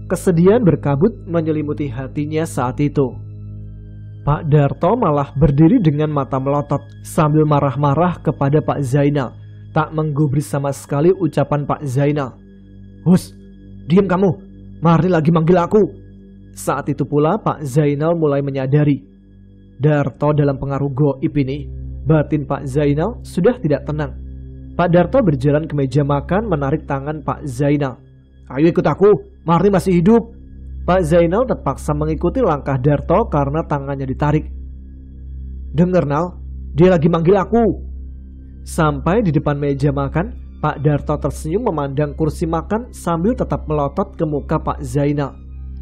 Kesedihan berkabut menyelimuti hatinya saat itu. Pak Darto malah berdiri dengan mata melotot sambil marah-marah kepada Pak Zainal. Tak menggubris sama sekali ucapan Pak Zainal. Hus, diam kamu. Marni lagi manggil aku. Saat itu pula Pak Zainal mulai menyadari. Darto dalam pengaruh goib ini. Batin Pak Zainal sudah tidak tenang. Pak Darto berjalan ke meja makan menarik tangan Pak Zainal. Ayo ikut aku, Marni masih hidup. Pak Zainal terpaksa mengikuti langkah Darto karena tangannya ditarik. Dengar Nal, dia lagi manggil aku. Sampai di depan meja makan, Pak Darto tersenyum memandang kursi makan sambil tetap melotot ke muka Pak Zainal.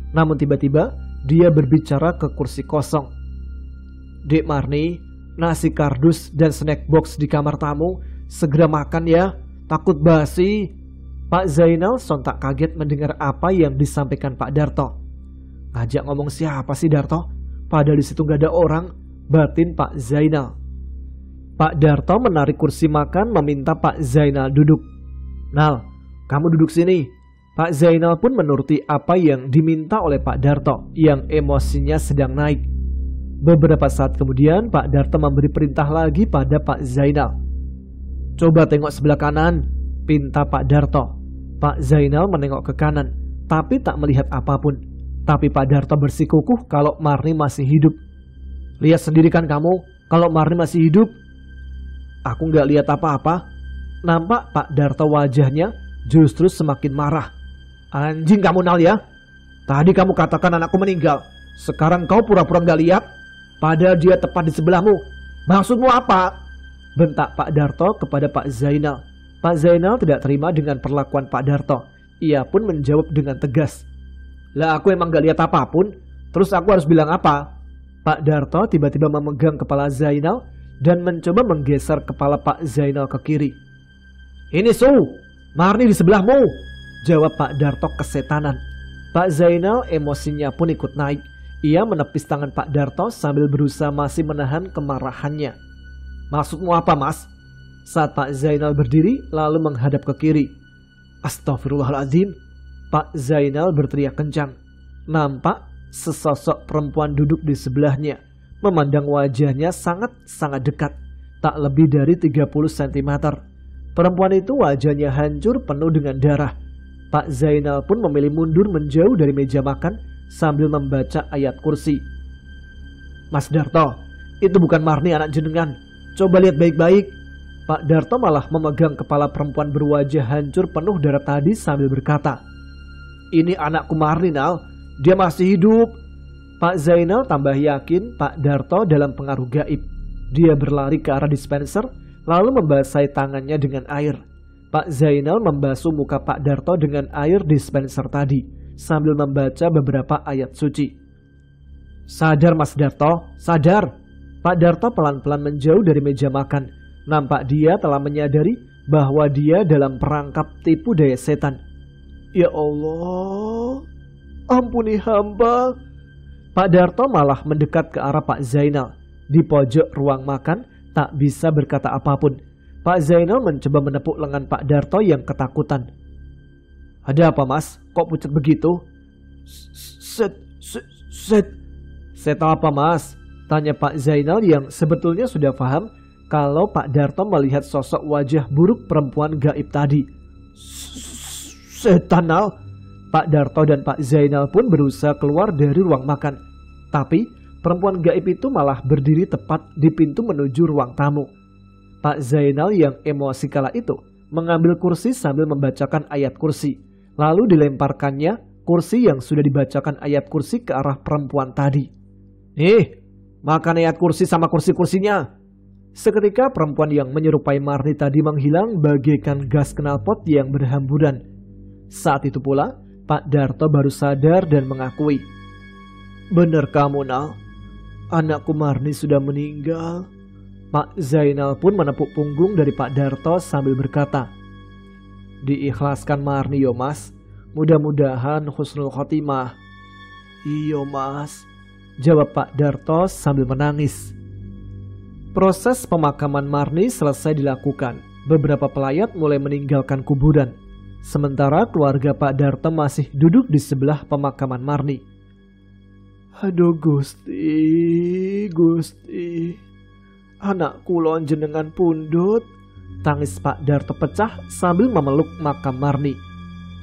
Namun tiba-tiba dia berbicara ke kursi kosong. "Dek Marni, nasi kardus dan snack box di kamar tamu, segera makan ya, takut basi." Pak Zainal sontak kaget mendengar apa yang disampaikan Pak Darto. "Ngajak ngomong siapa sih Darto? Padahal di situ gak ada orang," batin Pak Zainal. Pak Darto menarik kursi makan meminta Pak Zainal duduk. "Nal, kamu duduk sini." Pak Zainal pun menuruti apa yang diminta oleh Pak Darto yang emosinya sedang naik. Beberapa saat kemudian Pak Darto memberi perintah lagi pada Pak Zainal. "Coba tengok sebelah kanan," pinta Pak Darto. Pak Zainal menengok ke kanan, tapi tak melihat apapun. Tapi Pak Darto bersikukuh kalau Marni masih hidup. "Lihat sendiri kan kamu, kalau Marni masih hidup." "Aku nggak lihat apa-apa." Nampak Pak Darto wajahnya justru semakin marah. "Anjing kamu Nal ya. Tadi kamu katakan anakku meninggal. Sekarang kau pura-pura nggak lihat. Padahal dia tepat di sebelahmu. Maksudmu apa?" bentak Pak Darto kepada Pak Zainal. Pak Zainal tidak terima dengan perlakuan Pak Darto. Ia pun menjawab dengan tegas. "Lah aku emang gak lihat apapun. Terus aku harus bilang apa?" Pak Darto tiba-tiba memegang kepala Zainal dan mencoba menggeser kepala Pak Zainal ke kiri. "Ini Su, Marni di sebelahmu," jawab Pak Darto kesetanan. Pak Zainal emosinya pun ikut naik. Ia menepis tangan Pak Darto sambil berusaha masih menahan kemarahannya. "Maksudmu apa Mas?" Saat Pak Zainal berdiri lalu menghadap ke kiri. "Astagfirullahaladzim." Pak Zainal berteriak kencang. Nampak sesosok perempuan duduk di sebelahnya. Memandang wajahnya sangat-sangat dekat. Tak lebih dari 30 cm. Perempuan itu wajahnya hancur penuh dengan darah. Pak Zainal pun memilih mundur menjauh dari meja makan sambil membaca ayat kursi. "Mas Darto, itu bukan Marni anak jenengan. Coba lihat baik-baik." Pak Darto malah memegang kepala perempuan berwajah hancur penuh darah tadi sambil berkata, "Ini anakku Marni Nal, dia masih hidup." Pak Zainal tambah yakin Pak Darto dalam pengaruh gaib. Dia berlari ke arah dispenser lalu membasahi tangannya dengan air. Pak Zainal membasuh muka Pak Darto dengan air dispenser tadi sambil membaca beberapa ayat suci. "Sadar Mas Darto, sadar." Pak Darto pelan-pelan menjauh dari meja makan. Nampak dia telah menyadari bahwa dia dalam perangkap tipu daya setan. "Ya Allah, ampuni hamba." Pak Darto malah mendekat ke arah Pak Zainal. Di pojok ruang makan tak bisa berkata apapun. Pak Zainal mencoba menepuk lengan Pak Darto yang ketakutan. "Ada apa Mas? Kok pucat begitu?" Set apa Mas?" tanya Pak Zainal yang sebetulnya sudah paham kalau Pak Darto melihat sosok wajah buruk perempuan gaib tadi. "Setan Nal." Pak Darto dan Pak Zainal pun berusaha keluar dari ruang makan. Tapi perempuan gaib itu malah berdiri tepat di pintu menuju ruang tamu. Pak Zainal yang emosi kala itu mengambil kursi sambil membacakan ayat kursi. Lalu dilemparkannya kursi yang sudah dibacakan ayat kursi ke arah perempuan tadi. Makan ayat kursi sama kursi-kursinya." Seketika perempuan yang menyerupai Marni tadi menghilang bagaikan gas knalpot yang berhamburan. Saat itu pula Pak Darto baru sadar dan mengakui, "Benar kamu Nal, anakku Marni sudah meninggal." Pak Zainal pun menepuk punggung dari Pak Darto sambil berkata, "Diikhlaskan Marni yo Mas, mudah-mudahan husnul khotimah." "Iyo Mas," jawab Pak Darto sambil menangis. Proses pemakaman Marni selesai dilakukan. Beberapa pelayat mulai meninggalkan kuburan. Sementara keluarga Pak Darto masih duduk di sebelah pemakaman Marni. "Aduh Gusti, Gusti, anak kulon jenengan pundut." Tangis Pak Darto pecah sambil memeluk makam Marni.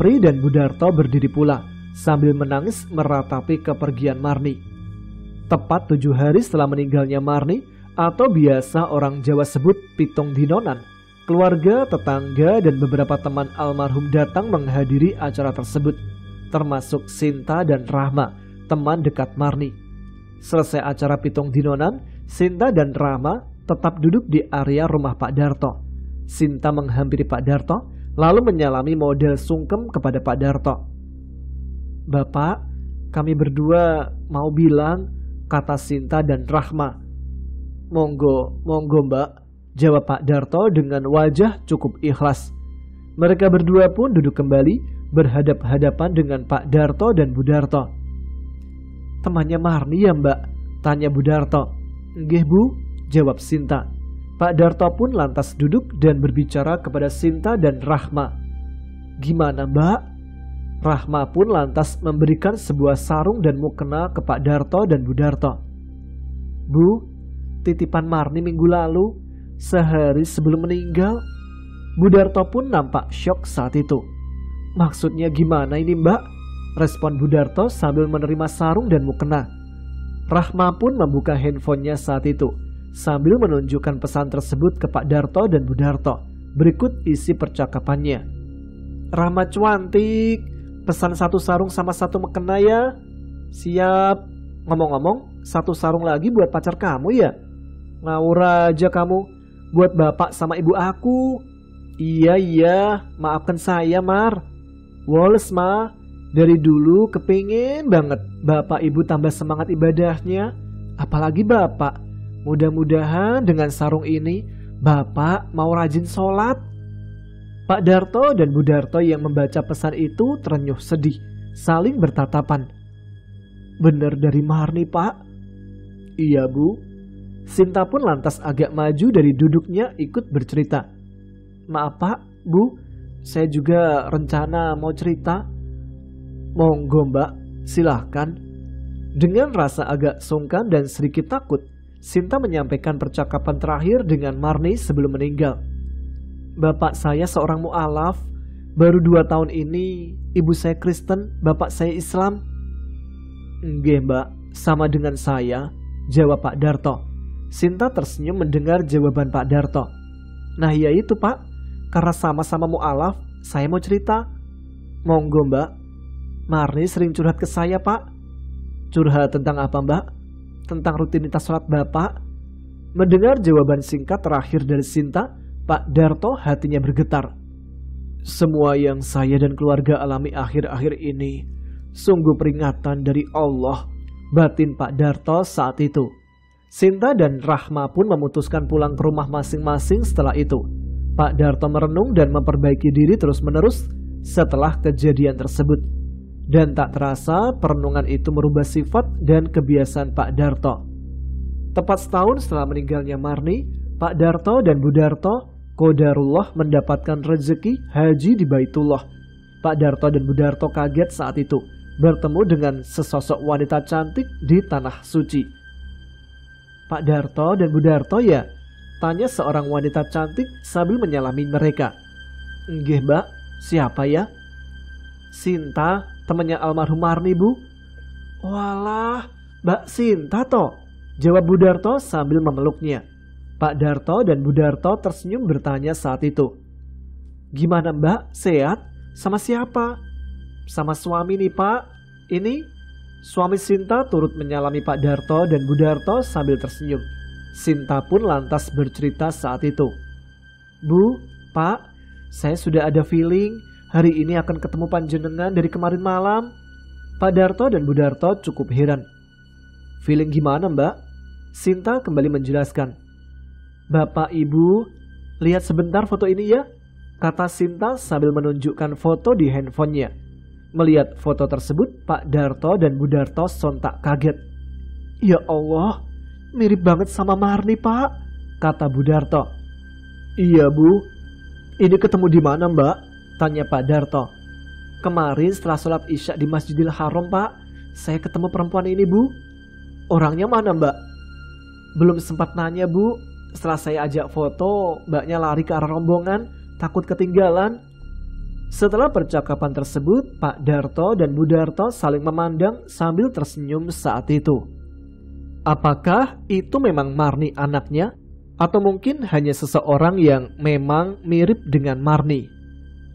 Pri dan Bu Darto berdiri pula sambil menangis meratapi kepergian Marni. Tepat 7 hari setelah meninggalnya Marni, atau biasa orang Jawa sebut pitung dinonan, keluarga, tetangga, dan beberapa teman almarhum datang menghadiri acara tersebut, termasuk Sinta dan Rahma, teman dekat Marni. Selesai acara pitung dinonan, Sinta dan Rahma tetap duduk di area rumah Pak Darto. Sinta menghampiri Pak Darto, lalu menyalami model sungkem kepada Pak Darto. "Bapak, kami berdua mau bilang," kata Sinta dan Rahma. Monggo mbak," jawab Pak Darto dengan wajah cukup ikhlas. Mereka berdua pun duduk kembali berhadap-hadapan dengan Pak Darto dan Bu Darto. "Temannya Marni ya mbak?" tanya Bu Darto. "Nggih Bu," jawab Sinta. Pak Darto pun lantas duduk dan berbicara kepada Sinta dan Rahma. "Gimana mbak?" Rahma pun lantas memberikan sebuah sarung dan mukena ke Pak Darto dan Bu Darto. "Bu, titipan Marni minggu lalu, sehari sebelum meninggal." Bu Darto pun nampak syok saat itu. "Maksudnya gimana ini mbak?" respon Bu Darto sambil menerima sarung dan mukena. Rahma pun membuka handphonenya saat itu, sambil menunjukkan pesan tersebut ke Pak Darto dan Bu Darto. Berikut isi percakapannya. "Rahma cuantik, pesan 1 sarung sama 1 mukena ya." "Siap. Ngomong-ngomong, 1 sarung lagi buat pacar kamu ya?" "Ngawur aja kamu, buat bapak sama ibu aku." Iya, maafkan saya Mar. Woles Ma, dari dulu kepingin banget bapak ibu tambah semangat ibadahnya. Apalagi bapak, mudah-mudahan dengan sarung ini bapak mau rajin sholat." Pak Darto dan Bu Darto yang membaca pesan itu terenyuh sedih, saling bertatapan. "Bener dari Marni Pak?" "Iya Bu." Sinta pun lantas agak maju dari duduknya ikut bercerita. "Maaf Pak, Bu, saya juga rencana mau cerita." "Monggo Mbak, silahkan." Dengan rasa agak sungkan dan sedikit takut, Sinta menyampaikan percakapan terakhir dengan Marni sebelum meninggal. "Bapak saya seorang mu'alaf, baru 2 tahun ini ibu saya Kristen, bapak saya Islam." "Nggih Mbak, sama dengan saya," jawab Pak Darto. Sinta tersenyum mendengar jawaban Pak Darto. "Nah ya itu Pak, karena sama-sama mu'alaf, saya mau cerita." "Monggo Mbak." "Marni sering curhat ke saya Pak." "Curhat tentang apa Mbak?" "Tentang rutinitas sholat Bapak." Mendengar jawaban singkat terakhir dari Sinta, Pak Darto hatinya bergetar. "Semua yang saya dan keluarga alami akhir-akhir ini sungguh peringatan dari Allah," batin Pak Darto saat itu. Sinta dan Rahma pun memutuskan pulang ke rumah masing-masing setelah itu. Pak Darto merenung dan memperbaiki diri terus-menerus setelah kejadian tersebut. Dan tak terasa perenungan itu merubah sifat dan kebiasaan Pak Darto. Tepat setahun setelah meninggalnya Marni, Pak Darto dan Bu Darto qadarullah mendapatkan rezeki haji di Baitullah. Pak Darto dan Bu Darto kaget saat itu bertemu dengan sesosok wanita cantik di tanah suci. "Pak Darto dan Bu Darto ya?" tanya seorang wanita cantik sambil menyalami mereka. "Nggih Mbak, siapa ya?" "Sinta, temannya almarhum Marni Bu." "Walah, Mbak Sinta toh?" jawab Bu Darto sambil memeluknya. Pak Darto dan Bu Darto tersenyum bertanya saat itu. "Gimana Mbak, sehat? Sama siapa?" "Sama suami nih Pak. Ini." Suami Sinta turut menyalami Pak Darto dan Bu Darto sambil tersenyum. Sinta pun lantas bercerita saat itu. "Bu, Pak, saya sudah ada feeling hari ini akan ketemu panjenengan dari kemarin malam." Pak Darto dan Bu Darto cukup heran. "Feeling gimana Mbak?" Sinta kembali menjelaskan. "Bapak Ibu, lihat sebentar foto ini ya," kata Sinta sambil menunjukkan foto di handphonenya. Melihat foto tersebut, Pak Darto dan Bu Darto sontak kaget. "Ya Allah, mirip banget sama Marni Pak," kata Bu Darto. "Iya Bu, ini ketemu di mana Mbak?" tanya Pak Darto. "Kemarin setelah sholat isya di Masjidil Haram Pak, saya ketemu perempuan ini Bu." "Orangnya mana Mbak?" "Belum sempat nanya Bu, setelah saya ajak foto, Mbaknya lari ke arah rombongan, takut ketinggalan." Setelah percakapan tersebut, Pak Darto dan Bu Darto saling memandang sambil tersenyum saat itu. Apakah itu memang Marni anaknya? Atau mungkin hanya seseorang yang memang mirip dengan Marni?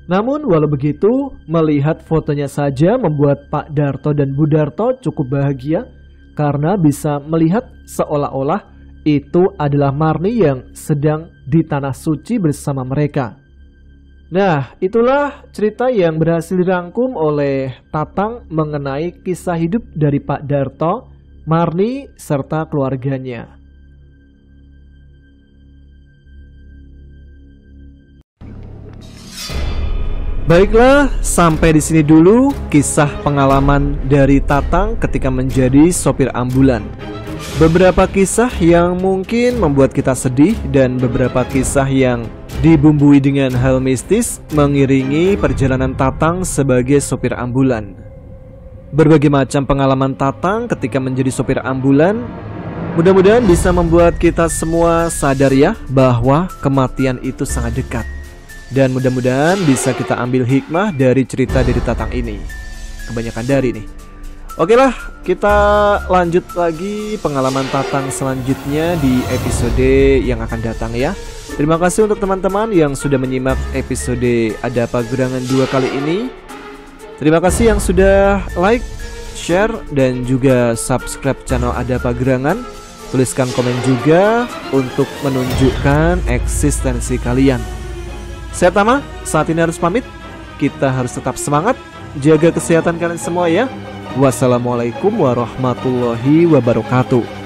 Namun walau begitu, melihat fotonya saja membuat Pak Darto dan Bu Darto cukup bahagia karena bisa melihat seolah-olah itu adalah Marni yang sedang di tanah suci bersama mereka. Nah, itulah cerita yang berhasil dirangkum oleh Tatang mengenai kisah hidup dari Pak Darto, Marni, serta keluarganya. Baiklah, sampai di sini dulu kisah pengalaman dari Tatang ketika menjadi sopir ambulan. Beberapa kisah yang mungkin membuat kita sedih dan beberapa kisah yang dibumbui dengan hal mistis mengiringi perjalanan Tatang sebagai sopir ambulan. Berbagai macam pengalaman Tatang ketika menjadi sopir ambulan mudah-mudahan bisa membuat kita semua sadar ya bahwa kematian itu sangat dekat. Dan mudah-mudahan bisa kita ambil hikmah dari cerita dari Tatang ini. Kebanyakan dari nih. Oke lah, kita lanjut lagi pengalaman Tatang selanjutnya di episode yang akan datang ya. Terima kasih untuk teman-teman yang sudah menyimak episode Ada Apa Gerangan 2 kali ini. Terima kasih yang sudah like, share, dan juga subscribe channel Ada Apa Gerangan. Tuliskan komen juga untuk menunjukkan eksistensi kalian. Saya Tama, saat ini harus pamit. Kita harus tetap semangat, jaga kesehatan kalian semua ya. Wassalamualaikum warahmatullahi wabarakatuh.